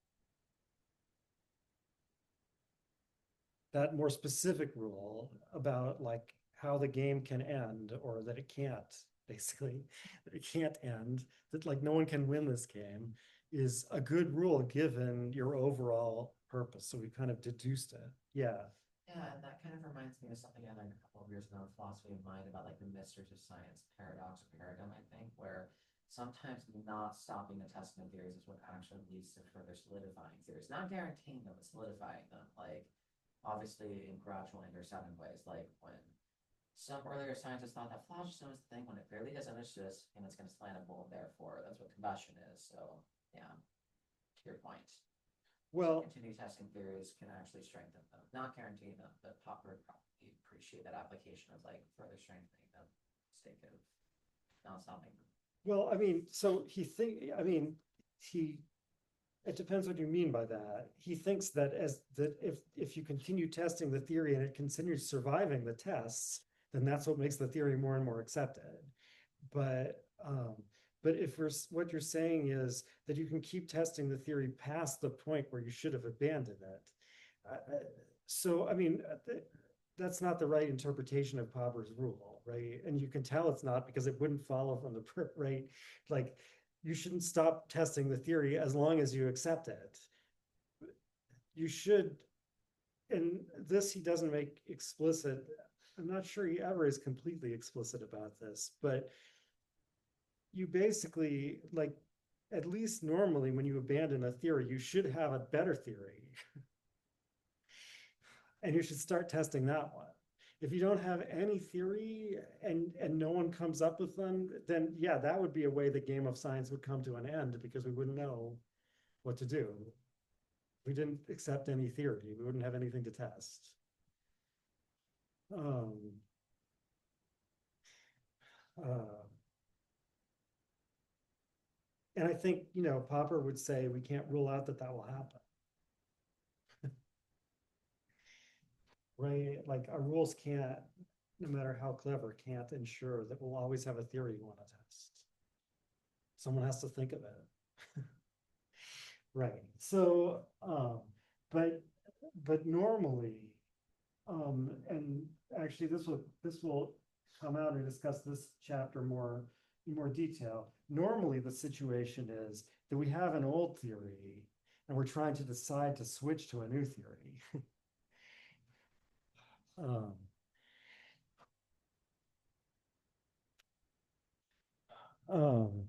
That more specific rule about like how the game can end or that it can't, basically, that it can't end, that like no one can win this game is a good rule given your overall purpose. So we kind of deduced it. Yeah. Yeah, and that kind of reminds me of something I learned a couple of years ago in philosophy of mind about like the mysteries of science paradox or paradigm, I think, where sometimes not stopping the testing of theories is what actually leads to further solidifying theories. Not guaranteeing them, but solidifying them. Like obviously in gradual intercepting ways, like when some earlier scientists thought that phlogiston was the thing when it clearly isn't, it's just, and it's going to slant a bull, therefore that's what combustion is. So yeah, to your point. Well, Continued testing theories can actually strengthen them, not guarantee them, but Popper would probably appreciate that application of like further strengthening them, sake of not stopping them. well, I mean, so I mean, he it depends what you mean by that. He thinks that if you continue testing the theory and it continues surviving the tests, then that's what makes the theory more and more accepted. But if what you're saying is that you can keep testing the theory past the point where you should have abandoned it. So I mean, that's not the right interpretation of Popper's rule, right? And you can tell it's not because it wouldn't follow from the right, like you shouldn't stop testing the theory as long as you accept it. You should, and this he doesn't make explicit. I'm not sure he ever is completely explicit about this, but you basically, like, at least normally when you abandon a theory, you should have a better theory. And you should start testing that one. If you don't have any theory and no one comes up with them, then yeah, that would be a way the game of science would come to an end because we wouldn't know what to do. We didn't accept any theory, we wouldn't have anything to test. And I think, you know, Popper would say we can't rule out that that will happen. Right? Like our rules can't, no matter how clever, can't ensure that we'll always have a theory we want to test. Someone has to think of it. Right. So, but normally, and actually this will come out and discuss this chapter in more detail. Normally the situation is that we have an old theory and we're trying to decide to switch to a new theory. um, um,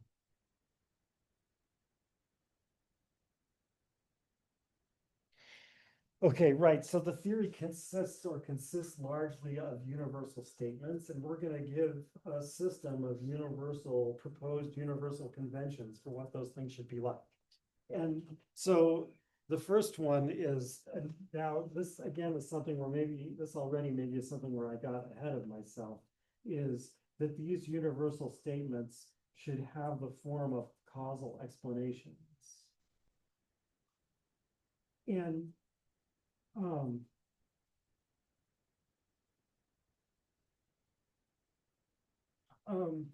Okay, right. So the theory consists largely of universal statements, and we're going to give a system of proposed universal conventions for what those things should be like. And so the first one is, and now this again is something where maybe this already maybe is something where I got ahead of myself, is that these universal statements should have the form of causal explanations. And um, um,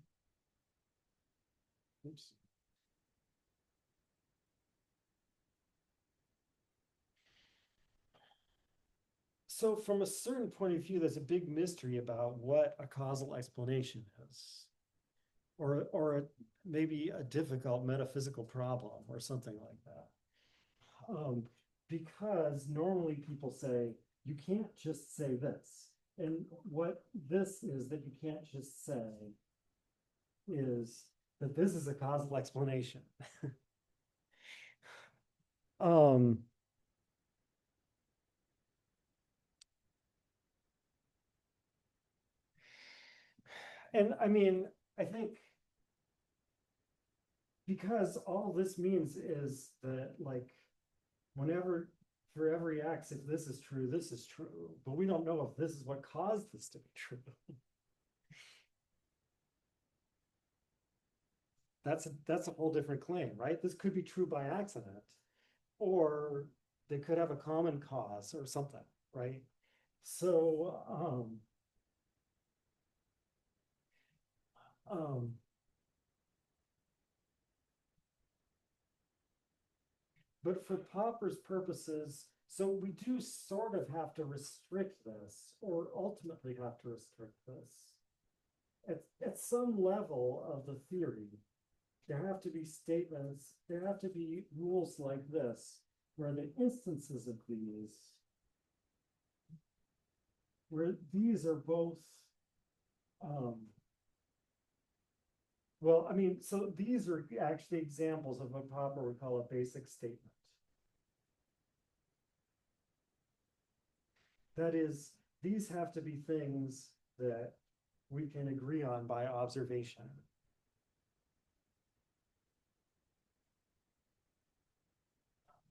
oops. so from a certain point of view, there's a big mystery about what a causal explanation is. Maybe a difficult metaphysical problem or something like that. Because normally people say, you can't just say this. And what this is that you can't just say is that this is a causal explanation. um, and I mean, I think because all this means is that, like, whenever, for every X, if this is true, this is true, but we don't know if this is what caused this to be true. That's a whole different claim, right? This could be true by accident, or they could have a common cause or something, right? So, but for Popper's purposes, so we do sort of have to restrict this, or ultimately have to restrict this. At some level of the theory, there have to be statements, there have to be rules like this, where the instances of these, where these are both, well, I mean, so these are actually examples of what Popper would call a basic statement. That is, these have to be things that we can agree on by observation.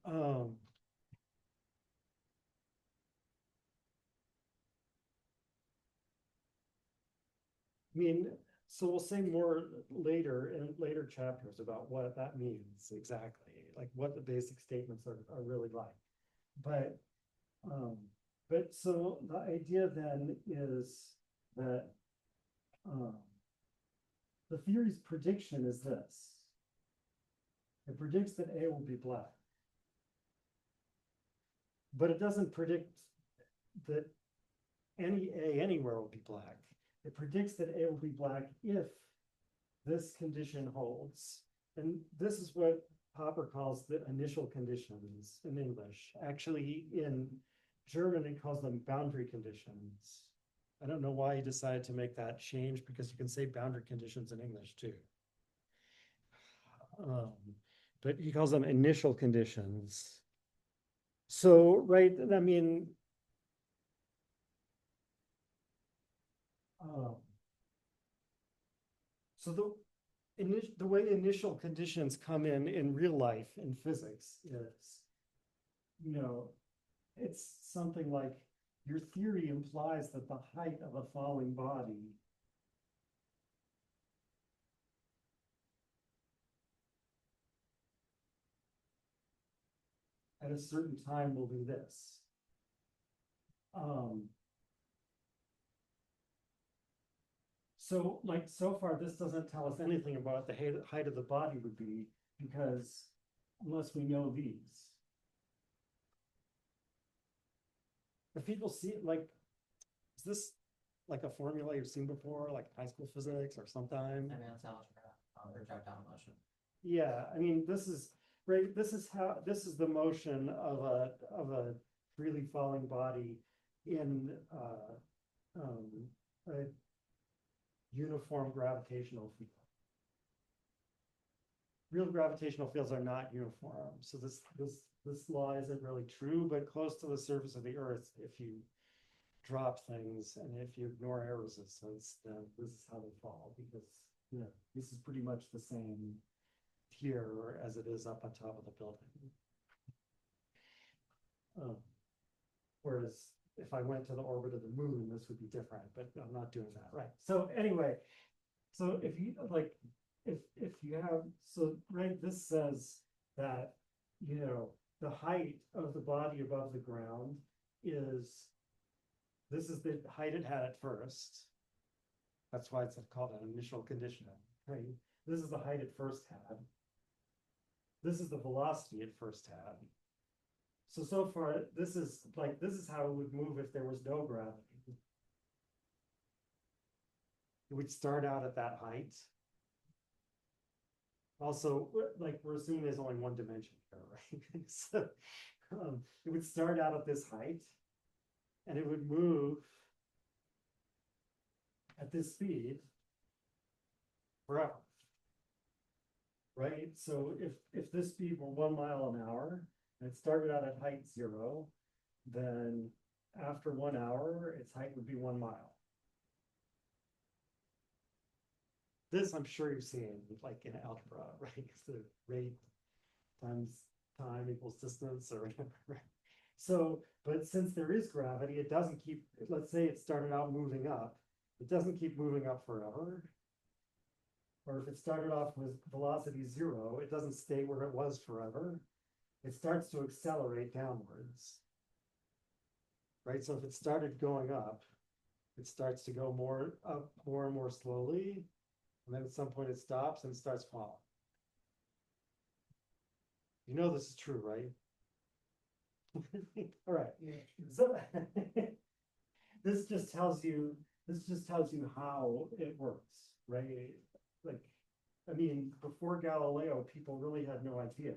I mean, so we'll say more later in later chapters about what that means exactly, like what the basic statements are really like. But so the idea then is that the theory's prediction is this. It predicts that A will be black. But it doesn't predict that any A anywhere will be black. It predicts that A will be black if this condition holds. And this is what Popper calls the initial conditions in English. Actually, in German, it calls them boundary conditions. I don't know why he decided to make that change, because you can say boundary conditions in English too. But he calls them initial conditions. So, right, I mean, so the way initial conditions come in real life in physics is, you know, it's something like your theory implies that the height of a falling body at a certain time will be this. So, like, so far, this doesn't tell us anything about the height of the body would be, because unless we know these. If people see it, like, is this like a formula you've seen before, like high school physics or sometime? Advanced algebra, projectile motion. Yeah, I mean, this is right. This is the motion of a freely falling body in a uniform gravitational field. Real gravitational fields are not uniform, so this law isn't really true. But close to the surface of the Earth, if you drop things and if you ignore air resistance, then this is how they fall, because this is pretty much the same here as it is up on top of the building. Whereas if I went to the orbit of the moon, this would be different, but I'm not doing that, right? So anyway, so if you like, if you have, so right, this says that, you know, the height of the body above the ground is, this is the height it had at first. That's why it's called an initial condition, right? This is the height it first had. This is the velocity it first had. so far, this is how it would move if there was no gravity. It would start out at that height. Also, like, we're assuming there's only one dimension here, right? So, it would start out at this height, and it would move at this speed forever. Right? So if this speed were 1 mile an hour, and it started out at height 0, then after 1 hour, its height would be 1 mile. This I'm sure you're seeing like in algebra, right? It's the rate times time equals distance or whatever, right? So, but since there is gravity, it doesn't keep, let's say it started out moving up, it doesn't keep moving up forever. Or if it started off with velocity 0, it doesn't stay where it was forever. It starts to accelerate downwards. Right? So if it started going up, it starts to go more up more and more slowly. And then at some point it stops and starts falling. You know this is true, right? All right. So this just tells you how it works, right? Like, I mean, before Galileo, people really had no idea.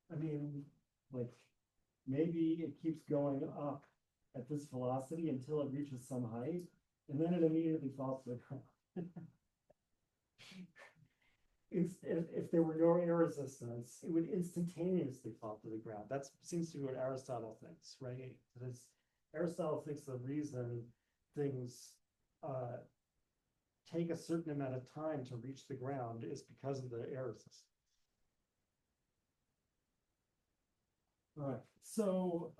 I mean, like, maybe it keeps going up at this velocity until it reaches some height, and then it immediately falls to the ground. If there were no air resistance, it would instantaneously fall to the ground. That seems to be what Aristotle thinks, right? Because Aristotle thinks the reason things take a certain amount of time to reach the ground is because of the air resistance. All right, so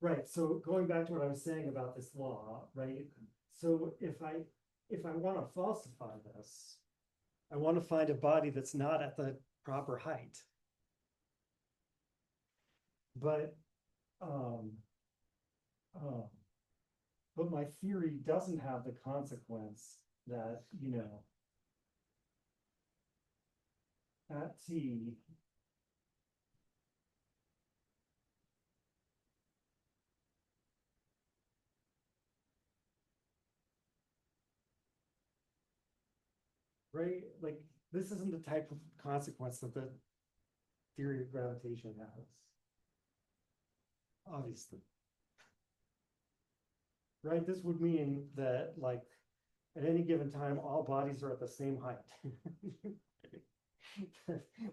right, so going back to what I was saying about this law, right? So if I want to falsify this, I want to find a body that's not at the proper height. But my theory doesn't have the consequence that, you know, at t, right? Like, this isn't the type of consequence that the theory of gravitation has. Obviously. Right? This would mean that, like, at any given time, all bodies are at the same height.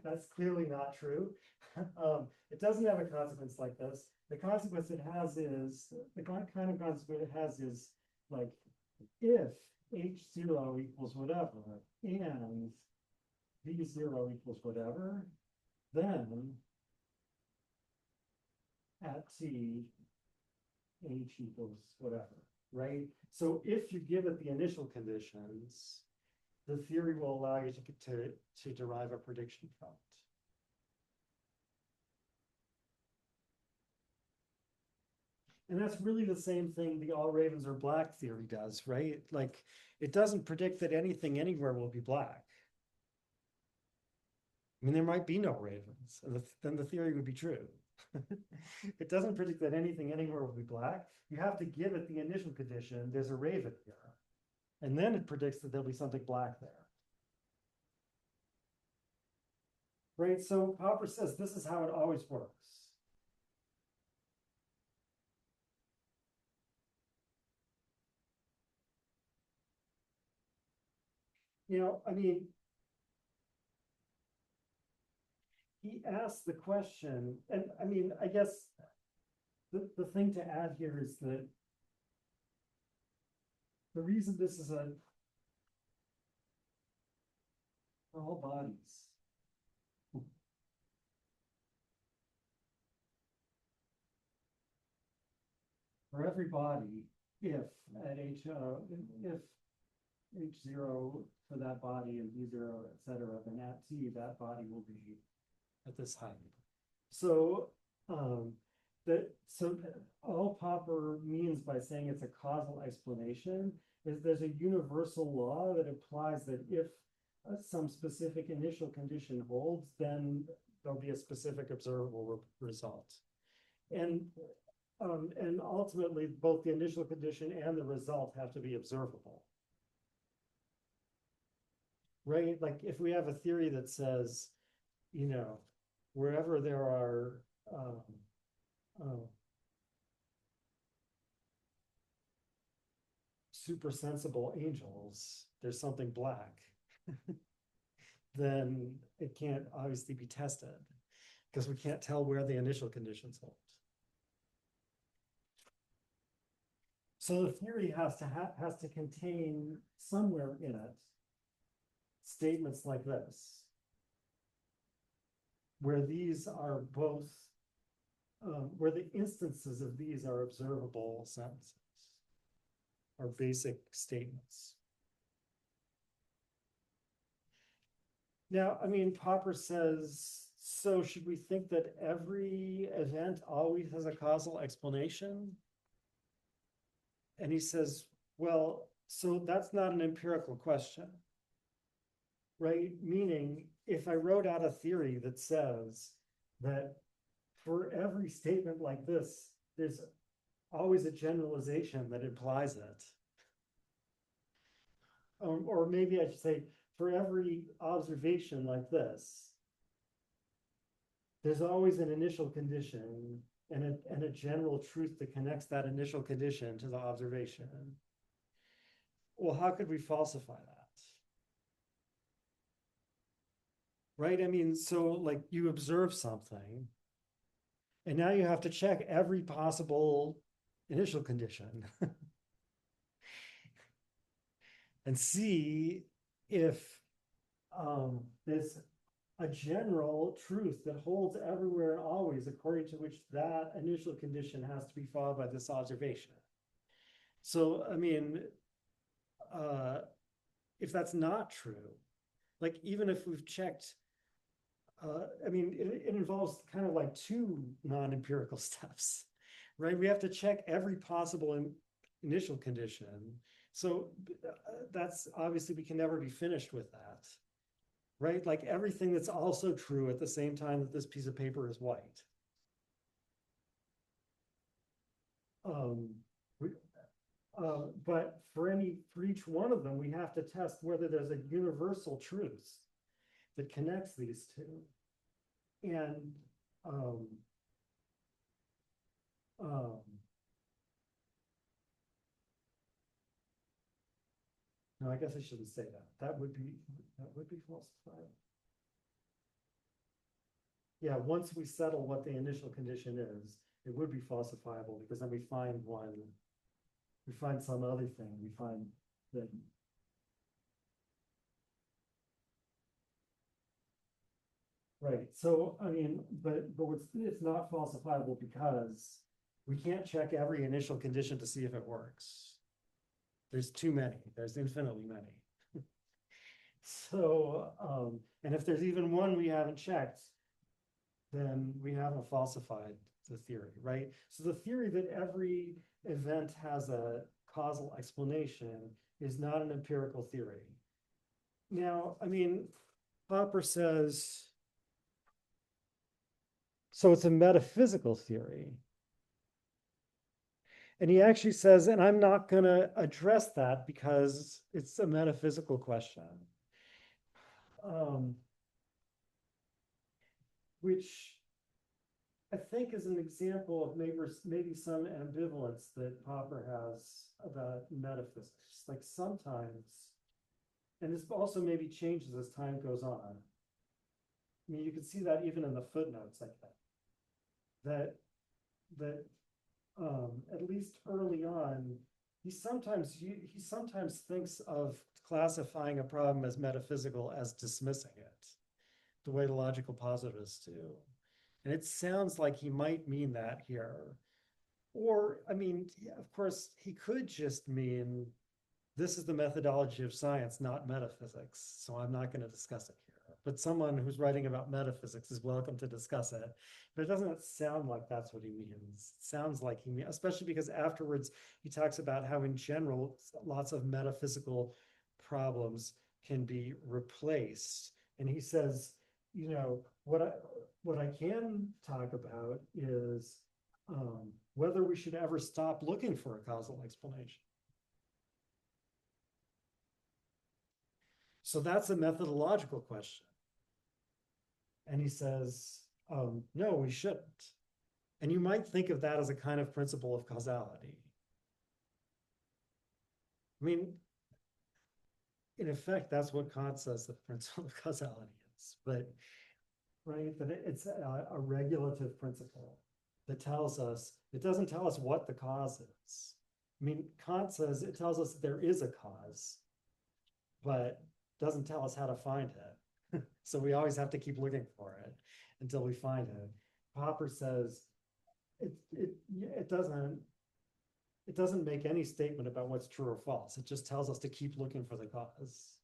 That's clearly not true. It doesn't have a consequence like this. The consequence it has is, the kind of consequence it has is, like, if h0 equals whatever, and v0 equals whatever, then at t, h equals whatever, right? So if you give it the initial conditions, the theory will allow you to derive a prediction from it. And that's really the same thing the all ravens are black theory does, right? Like, it doesn't predict that anything anywhere will be black. I mean, there might be no ravens, and then the theory would be true. It doesn't predict that anything anywhere will be black. You have to give it the initial condition, there's a raven here. And then it predicts that there'll be something black there. Right, so Popper says this is how it always works. You know, I mean, he asked the question, and I mean, I guess the thing to add here is that the reason this is for all bodies. For every body, if at if h0 for that body and v0, etc., then at t, that body will be at this height. So all Popper means by saying it's a causal explanation is there's a universal law that implies that if some specific initial condition holds, then there'll be a specific observable result. And ultimately, both the initial condition and the result have to be observable. Right? Like if we have a theory that says, you know, wherever there are super sensible angels, there's something black, then it can't obviously be tested because we can't tell where the initial conditions hold. So the theory has to contain somewhere in it statements like this, where these are both, where the instances of these are observable sentences or basic statements. Now, I mean, Popper says, so should we think that every event always has a causal explanation? And he says, well, so that's not an empirical question, right? Meaning, if I wrote out a theory that says that for every statement like this, there's always a generalization that implies it. Or maybe I should say, for every observation like this, there's always an initial condition and a general truth that connects that initial condition to the observation. Well, how could we falsify that? Right? I mean, so like you observe something, and now you have to check every possible initial condition and see if there's a general truth that holds everywhere and always, according to which that initial condition has to be followed by this observation. So, I mean, if that's not true, like even if we've checked, I mean, it involves kind of like two non-empirical steps, right? We have to check every possible initial condition. So that's obviously, we can never be finished with that, right? Like everything that's also true at the same time that this piece of paper is white. But for each one of them, we have to test whether there's a universal truth that connects these two. And no, I guess I shouldn't say that. That would be falsified. Yeah, once we settle what the initial condition is, it would be falsifiable because then we find some other thing. We find that right. So I mean, but it's not falsifiable because we can't check every initial condition to see if it works. There's too many. There's infinitely many. So, and if there's even one we haven't checked, then we haven't falsified the theory, right? So the theory that every event has a causal explanation is not an empirical theory. Now, I mean, Popper says, so it's a metaphysical theory. And he actually says, and I'm not going to address that because it's a metaphysical question. Which I think is an example of maybe some ambivalence that Popper has about metaphysics. Like sometimes, and this also maybe changes as time goes on. I mean, you can see that even in the footnotes like that. That at least early on, he sometimes thinks of classifying a problem as metaphysical as dismissing it, the way the logical positivists do. And it sounds like he might mean that here. Or, I mean, yeah, of course, he could just mean this is the methodology of science, not metaphysics. So I'm not going to discuss it here. But someone who's writing about metaphysics is welcome to discuss it. But it doesn't sound like that's what he means. It sounds like he means, especially because afterwards he talks about how in general, lots of metaphysical problems can be replaced. And he says, you know, what I can talk about is whether we should ever stop looking for a causal explanation. So that's a methodological question. And he says, no, we shouldn't. And you might think of that as a kind of principle of causality. I mean, in effect, that's what Kant says the principle of causality is, but right, but it's a regulative principle that tells us, it doesn't tell us what the cause is. I mean, Kant says it tells us there is a cause, but doesn't tell us how to find it. So we always have to keep looking for it until we find it. Popper says it doesn't make any statement about what's true or false. It just tells us to keep looking for the cause.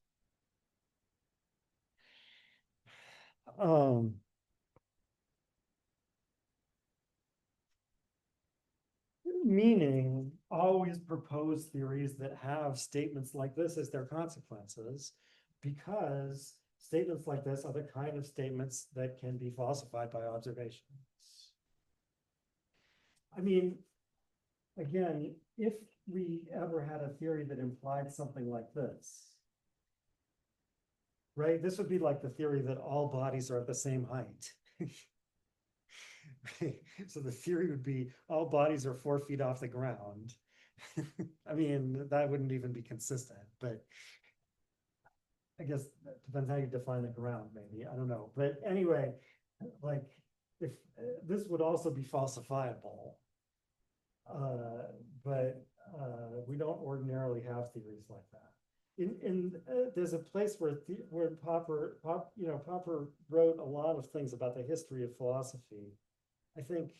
Meaning always propose theories that have statements like this as their consequences, because statements like this are the kind of statements that can be falsified by observations. I mean, again, if we ever had a theory that implied something like this, right? This would be like the theory that all bodies are at the same height. So the theory would be all bodies are 4 feet off the ground. I mean, that wouldn't even be consistent, but I guess that depends how you define the ground, maybe. I don't know. But anyway, like if this would also be falsifiable, but we don't ordinarily have theories like that. There's a place where Popper wrote a lot of things about the history of philosophy. I think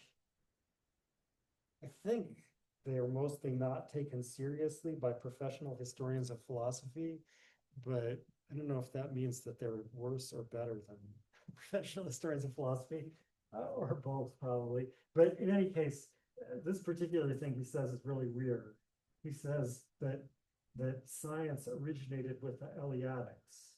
they are mostly not taken seriously by professional historians of philosophy, but I don't know if that means that they're worse or better than professional historians of philosophy, or both probably. But in any case, this particular thing he says is really weird. He says that science originated with the Eleatics.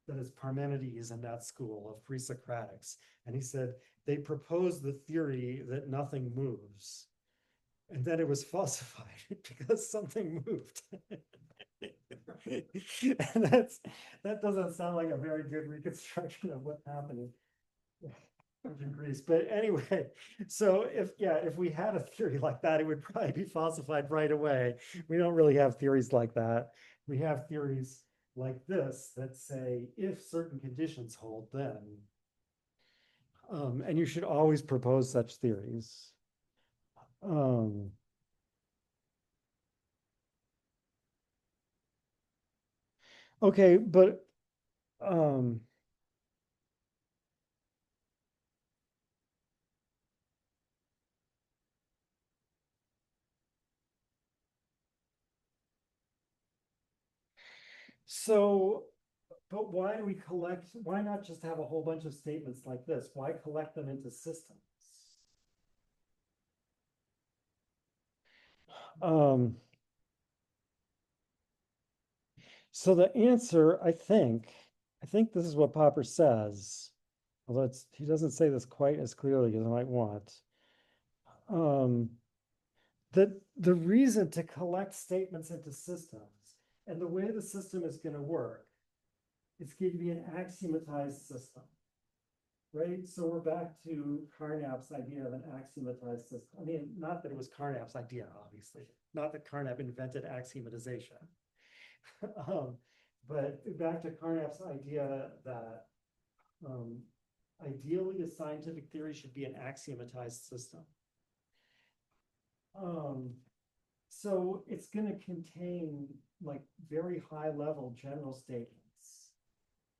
That is Parmenides and that school of pre-Socratics. And he said they proposed the theory that nothing moves. And then it was falsified because something moved. And that doesn't sound like a very good reconstruction of what happened in Greece. But anyway, so if we had a theory like that, it would probably be falsified right away. We don't really have theories like that. We have theories like this that say if certain conditions hold, then and you should always propose such theories. Okay, but so but why do we collect, why not just have a whole bunch of statements like this? Why collect them into systems? So the answer, I think this is what Popper says, although he doesn't say this quite as clearly as I might want. That the reason to collect statements into systems, and the way the system is going to work, it's going to be an axiomatized system, right? So we're back to Carnap's idea of an axiomatized system. I mean, not that it was Carnap's idea, obviously, not that Carnap invented axiomatization. But back to Carnap's idea that ideally a scientific theory should be an axiomatized system. So it's going to contain like very high level general statements.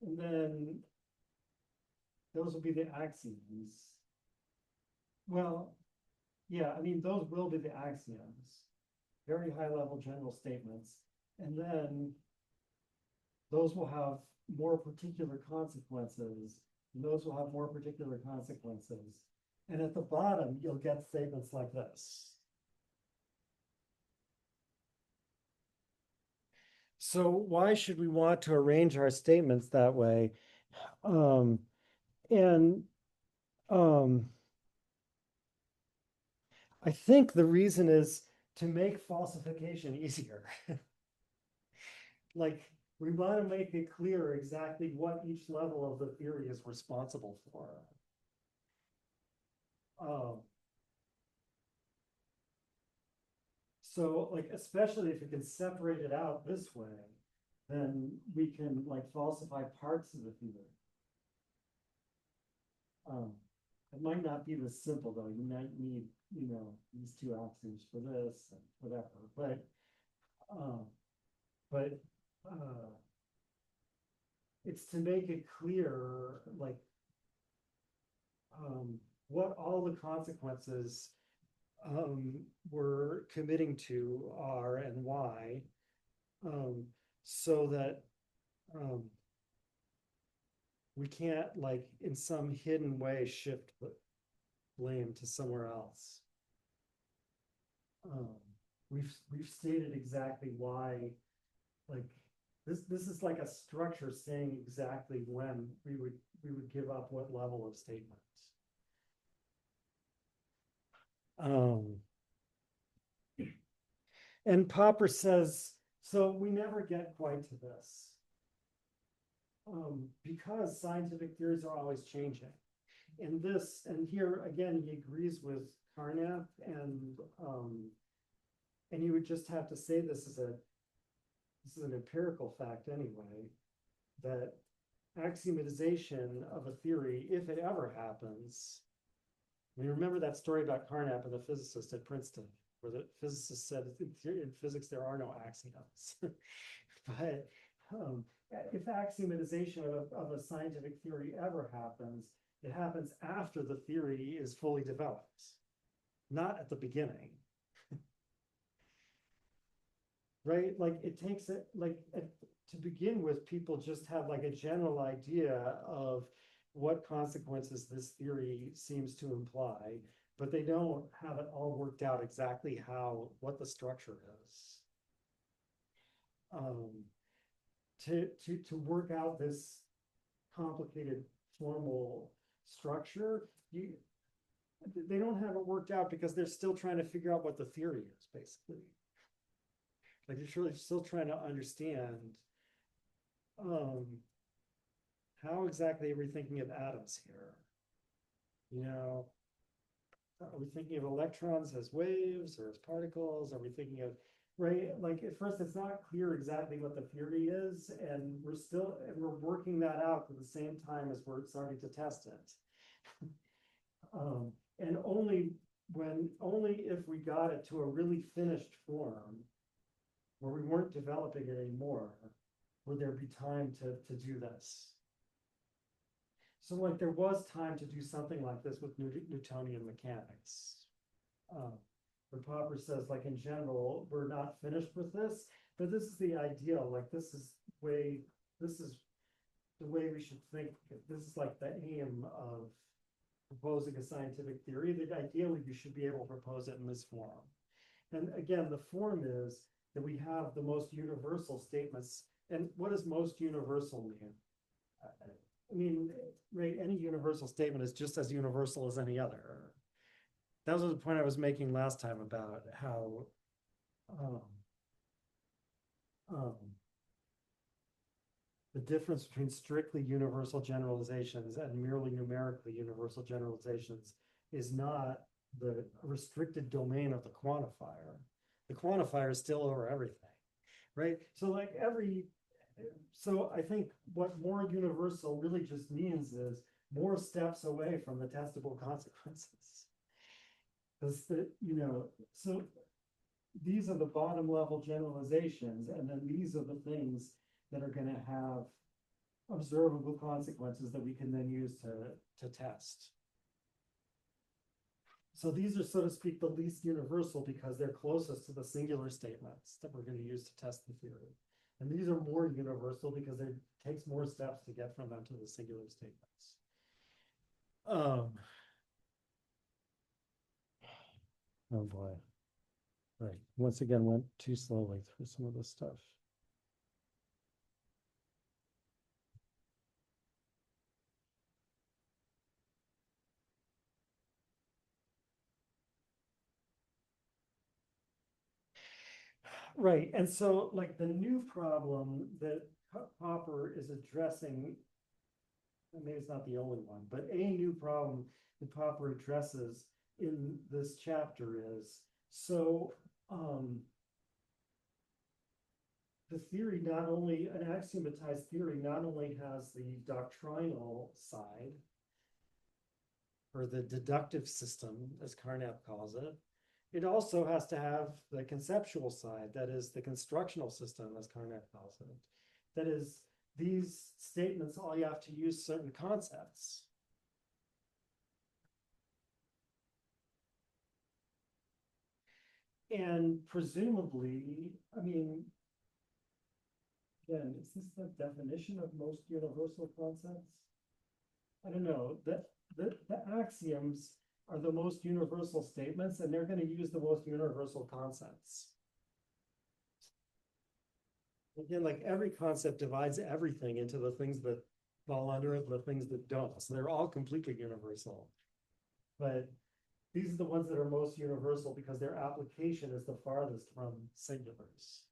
And then those will be the axioms. Well, yeah, I mean, those will be the axioms, very high level general statements. And then those will have more particular consequences. And those will have more particular consequences. And at the bottom, you'll get statements like this. So why should we want to arrange our statements that way? Um, and I think the reason is to make falsification easier. Like, we want to make it clear exactly what each level of the theory is responsible for. Um, so like, especially if you can separate it out this way, then we can like falsify parts of the theory. It might not be this simple though. You might need, you know, these two axioms for this and whatever, um, but it's to make it clear, like, what all the consequences we're committing to are and why, so that we can't, like, in some hidden way shift blame to somewhere else. We've stated exactly why, like, this is like a structure saying exactly when we would give up what level of statement. And Popper says, so we never get quite to this, because scientific theories are always changing. And here again, he agrees with Carnap, and you would just have to say this is an empirical fact anyway, that axiomatization of a theory, if it ever happens, I mean, remember that story about Carnap and the physicist at Princeton, where the physicist said in physics there are no axioms. But if axiomatization of a scientific theory ever happens, it happens after the theory is fully developed, not at the beginning. Right? Like, it takes it, like, to begin with, people just have like a general idea of what consequences this theory seems to imply, but they don't have it all worked out exactly what the structure is. To work out this complicated formal structure, they don't have it worked out because they're still trying to figure out what the theory is, basically. Like, you're still trying to understand how exactly are we thinking of atoms here? You know, are we thinking of electrons as waves or as particles? Are we thinking of, right? Like, at first it's not clear exactly what the theory is, and we're working that out at the same time as we're starting to test it. And only if we got it to a really finished form where we weren't developing it anymore, would there be time to do this? So like, there was time to do something like this with Newtonian mechanics. But Popper says, like, in general, we're not finished with this, but this is the ideal. Like, this is the way we should think. This is like the aim of proposing a scientific theory, that ideally you should be able to propose it in this form. And again, the form is that we have the most universal statements. And what does most universal mean? I mean, right, any universal statement is just as universal as any other. That was the point I was making last time about how the difference between strictly universal generalizations and merely numerically universal generalizations is not the restricted domain of the quantifier. The quantifier is still over everything, right? So like, so I think what more universal really just means is more steps away from the testable consequences. Because so these are the bottom level generalizations, and then these are the things that are going to have observable consequences that we can then use to test. So these are, so to speak, the least universal because they're closest to the singular statements that we're going to use to test the theory. And these are more universal because it takes more steps to get from them to the singular statements. Oh boy. Right. Once again, went too slowly through some of this stuff. Right, and so like the new problem that Popper is addressing, and maybe it's not the only one, but a new problem that Popper addresses in this chapter is, so the theory not only, an axiomatized theory not only has the doctrinal side, or the deductive system, as Carnap calls it, it also has to have the conceptual side, that is the constructional system, as Carnap calls it. That is, these statements, all you have to use certain concepts. And presumably, I mean, again, is this the definition of most universal concepts? I don't know, the axioms are the most universal statements, and they're going to use the most universal concepts. Again, like every concept divides everything into the things that fall under it, the things that don't. So they're all completely universal. But these are the ones that are most universal because their application is the farthest from singulars.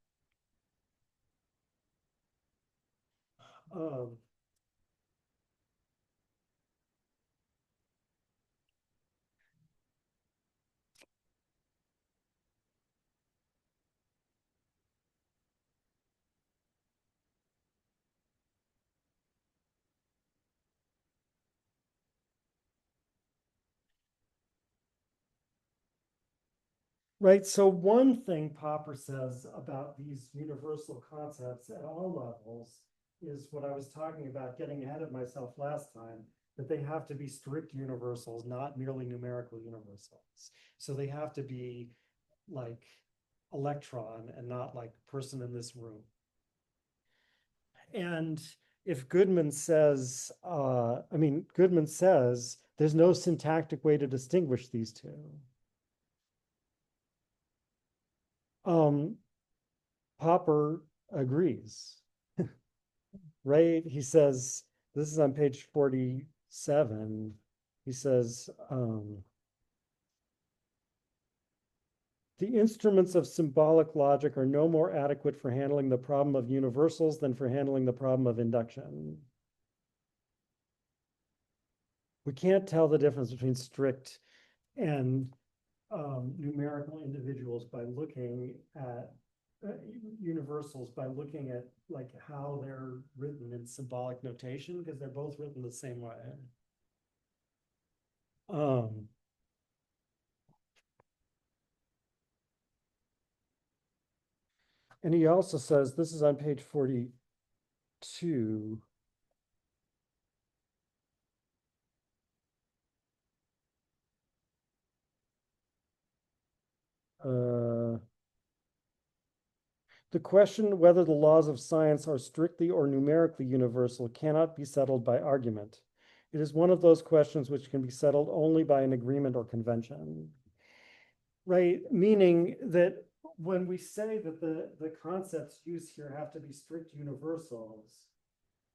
Right, so one thing Popper says about these universal concepts at all levels is what I was talking about, getting ahead of myself last time, that they have to be strict universals, not merely numerical universals. So they have to be like electron and not like person in this room. And if Goodman says, Goodman says there's no syntactic way to distinguish these two. Popper agrees, right? He says, this is on page 47. He says, the instruments of symbolic logic are no more adequate for handling the problem of universals than for handling the problem of induction. We can't tell the difference between strict and numerical individuals by looking at universals, by looking at like how they're written in symbolic notation, because they're both written the same way. And he also says, this is on page 42. The question whether the laws of science are strictly or numerically universal cannot be settled by argument. It is one of those questions which can be settled only by an agreement or convention. Right, meaning that when we say that the concepts used here have to be strict universals,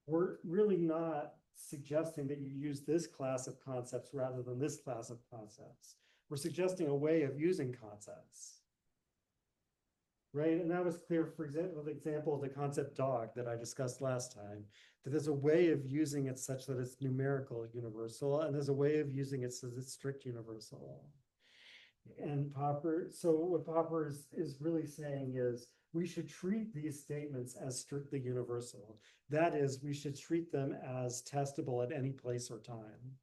we're really not suggesting that you use this class of concepts rather than this class of concepts. We're suggesting a way of using concepts. Right, and that was clear, for example, the example of the concept dog that I discussed last time, that there's a way of using it such that it's numerical universal, and there's a way of using it so that it's strict universal. And Popper, so what Popper is really saying is we should treat these statements as strictly universal. That is, we should treat them as testable at any place or time.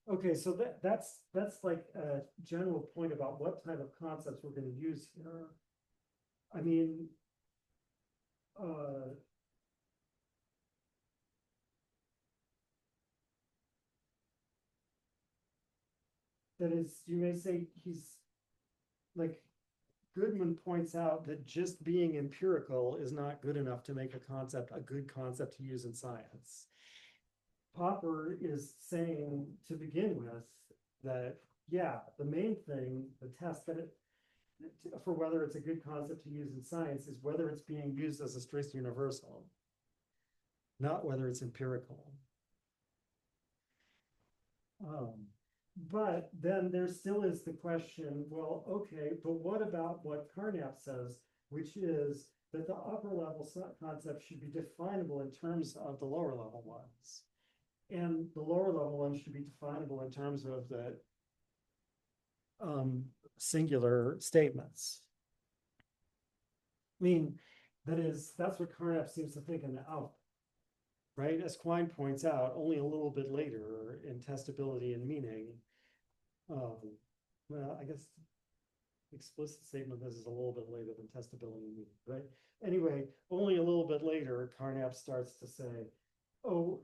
Okay, so that's like a general point about what type of concepts we're going to use here. I mean, that is, you may say he's like, Goodman points out that just being empirical is not good enough to make a concept a good concept to use in science. Popper is saying to begin with that, yeah, the main thing, the test that for whether it's a good concept to use in science is whether it's being used as a strict universal, not whether it's empirical. But then there still is the question, well, okay, but what about what Carnap says, which is that the upper level concepts should be definable in terms of the lower level ones. And the lower level ones should be definable in terms of the singular statements. I mean, that's what Carnap seems to think in the out, right? As Quine points out, only a little bit later in testability and meaning. Well, I guess explicit statement, this is a little bit later than testability and meaning, right? Anyway, only a little bit later, Carnap starts to say, oh,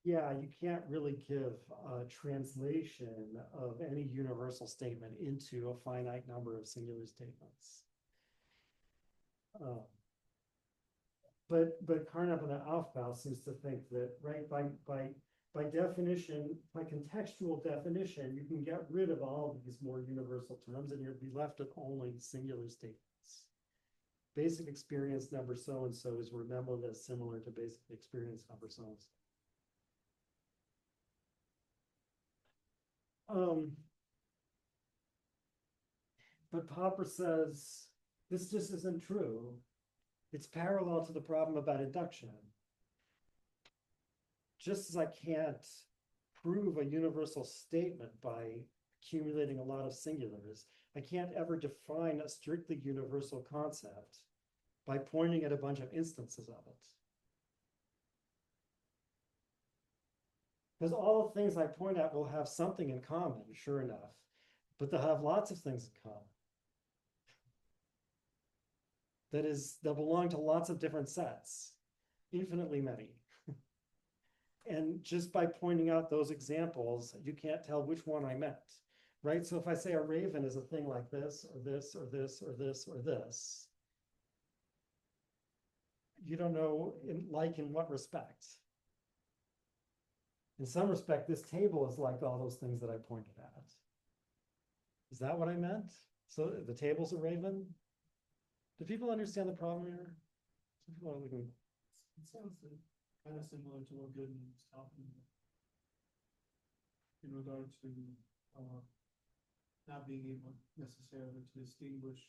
yeah, you can't really give a translation of any universal statement into a finite number of singular statements. But Carnap and the Aufbau seems to think that, right, by definition, by contextual definition, you can get rid of all of these more universal terms and you'll be left with only singular statements. Basic experience number so-and-so is remembered as similar to basic experience number so-and-so. But Popper says, this just isn't true. It's parallel to the problem about induction. Just as I can't prove a universal statement by accumulating a lot of singulars, I can't ever define a strictly universal concept by pointing at a bunch of instances of it. Because all the things I point at will have something in common, sure enough, but they'll have lots of things in common. That is, they'll belong to lots of different sets, infinitely many. And just by pointing out those examples, you can't tell which one I meant, right? So if I say a raven is a thing like this, or this, or this, or this, or this, you don't know in what respect. In some respect, this table is like all those things that I pointed at. Is that what I meant? So the table's a raven? Do people understand the problem here? Some people are looking. It sounds kind of similar to what Gooden was talking about in regard to not being able necessarily to distinguish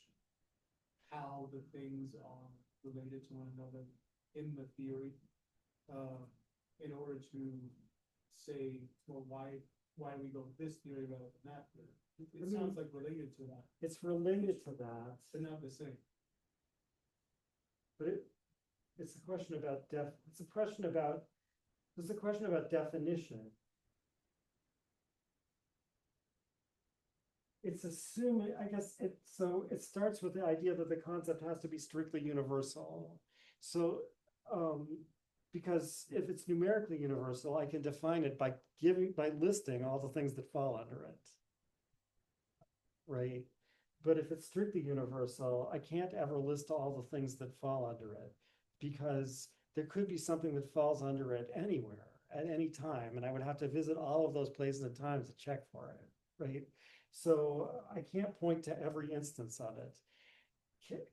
how the things are related to one another in the theory, in order to say, well, why do we go with this theory rather than that theory? It sounds like related to that. It's related to that, but not the same. But it's a question about it's a question about definition. It's assuming, I guess so it starts with the idea that the concept has to be strictly universal. So because if it's numerically universal, I can define it by listing all the things that fall under it. Right? But if it's strictly universal, I can't ever list all the things that fall under it because there could be something that falls under it anywhere at any time. And I would have to visit all of those places and times to check for it, right? So I can't point to every instance of it.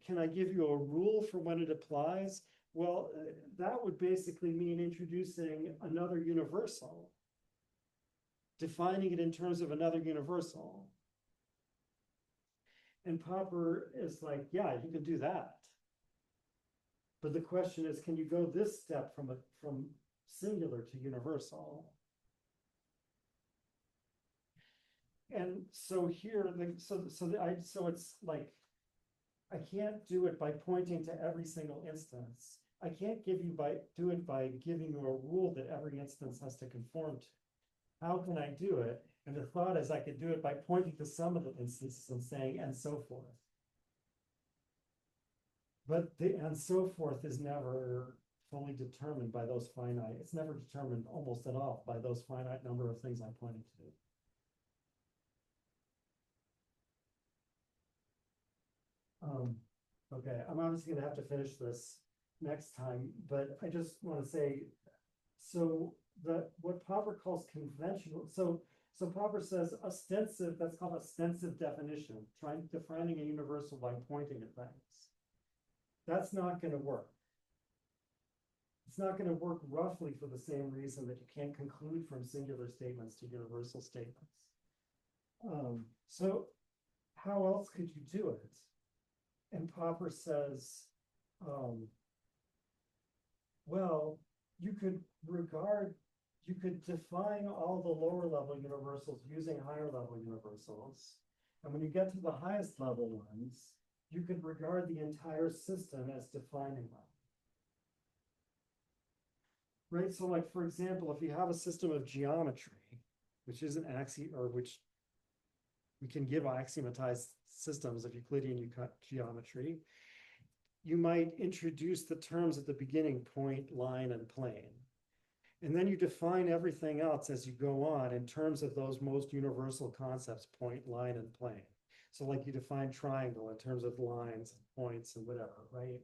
Can I give you a rule for when it applies? Well, that would basically mean introducing another universal, defining it in terms of another universal. And Popper is like, yeah, you can do that. But the question is, can you go this step from singular to universal? And so here, so it's like, I can't do it by pointing to every single instance. I can't do it by giving you a rule that every instance has to conform to. How can I do it? And the thought is I could do it by pointing to some of the instances and saying, and so forth. But the and so forth is never fully determined by those finite. It's never determined almost at all by those finite number of things I pointed to. Okay, I'm obviously going to have to finish this next time, but I just want to say, so what Popper calls conventional, so Popper says ostensive, that's called ostensive definition, defining a universal by pointing at things. That's not going to work. It's not going to work roughly for the same reason that you can't conclude from singular statements to universal statements. So how else could you do it? And Popper says, well, you could define all the lower level universals using higher level universals. And when you get to the highest level ones, you could regard the entire system as defining them. Right, so like, for example, if you have a system of geometry, which is an axiom, or which we can give axiomatized systems of Euclidean geometry, you might introduce the terms at the beginning, point, line, and plane. And then you define everything else as you go on in terms of those most universal concepts, point, line, and plane. So like you define triangle in terms of lines and points and whatever, right?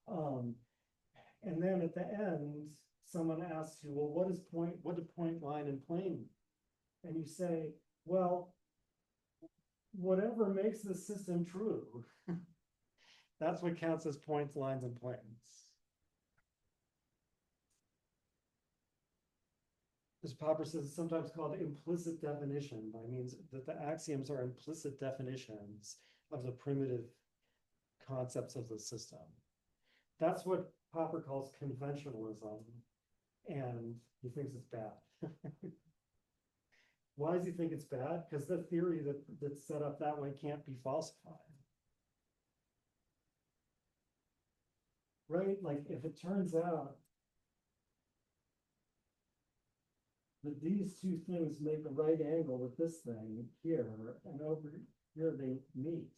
And then at the end, someone asks you, well, what do point, line, and plane mean? And you say, well, whatever makes the system true, that's what counts as points, lines, and planes. As Popper says, it's sometimes called implicit definition, by means that the axioms are implicit definitions of the primitive concepts of the system. That's what Popper calls conventionalism, and he thinks it's bad. Why does he think it's bad? Because the theory that's set up that way can't be falsified. Right? Like if it turns out that these two things make a right angle with this thing here, and over here they meet.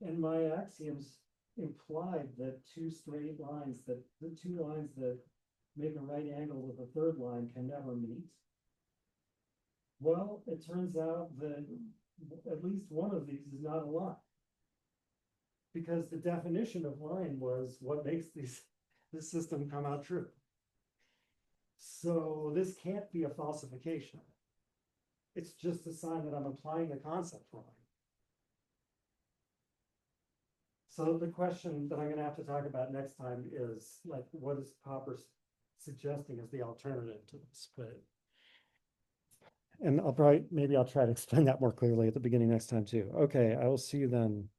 And my axioms implied that two straight lines, that the two lines that make a right angle with a third line can never meet. Well, it turns out that at least one of these is not a line. Because the definition of line was what makes this system come out true. So this can't be a falsification. It's just a sign that I'm applying the concept wrong. So the question that I'm going to have to talk about next time is like, what is Popper suggesting as the alternative to this? And maybe I'll try to explain that more clearly at the beginning next time too. Okay, I will see you then.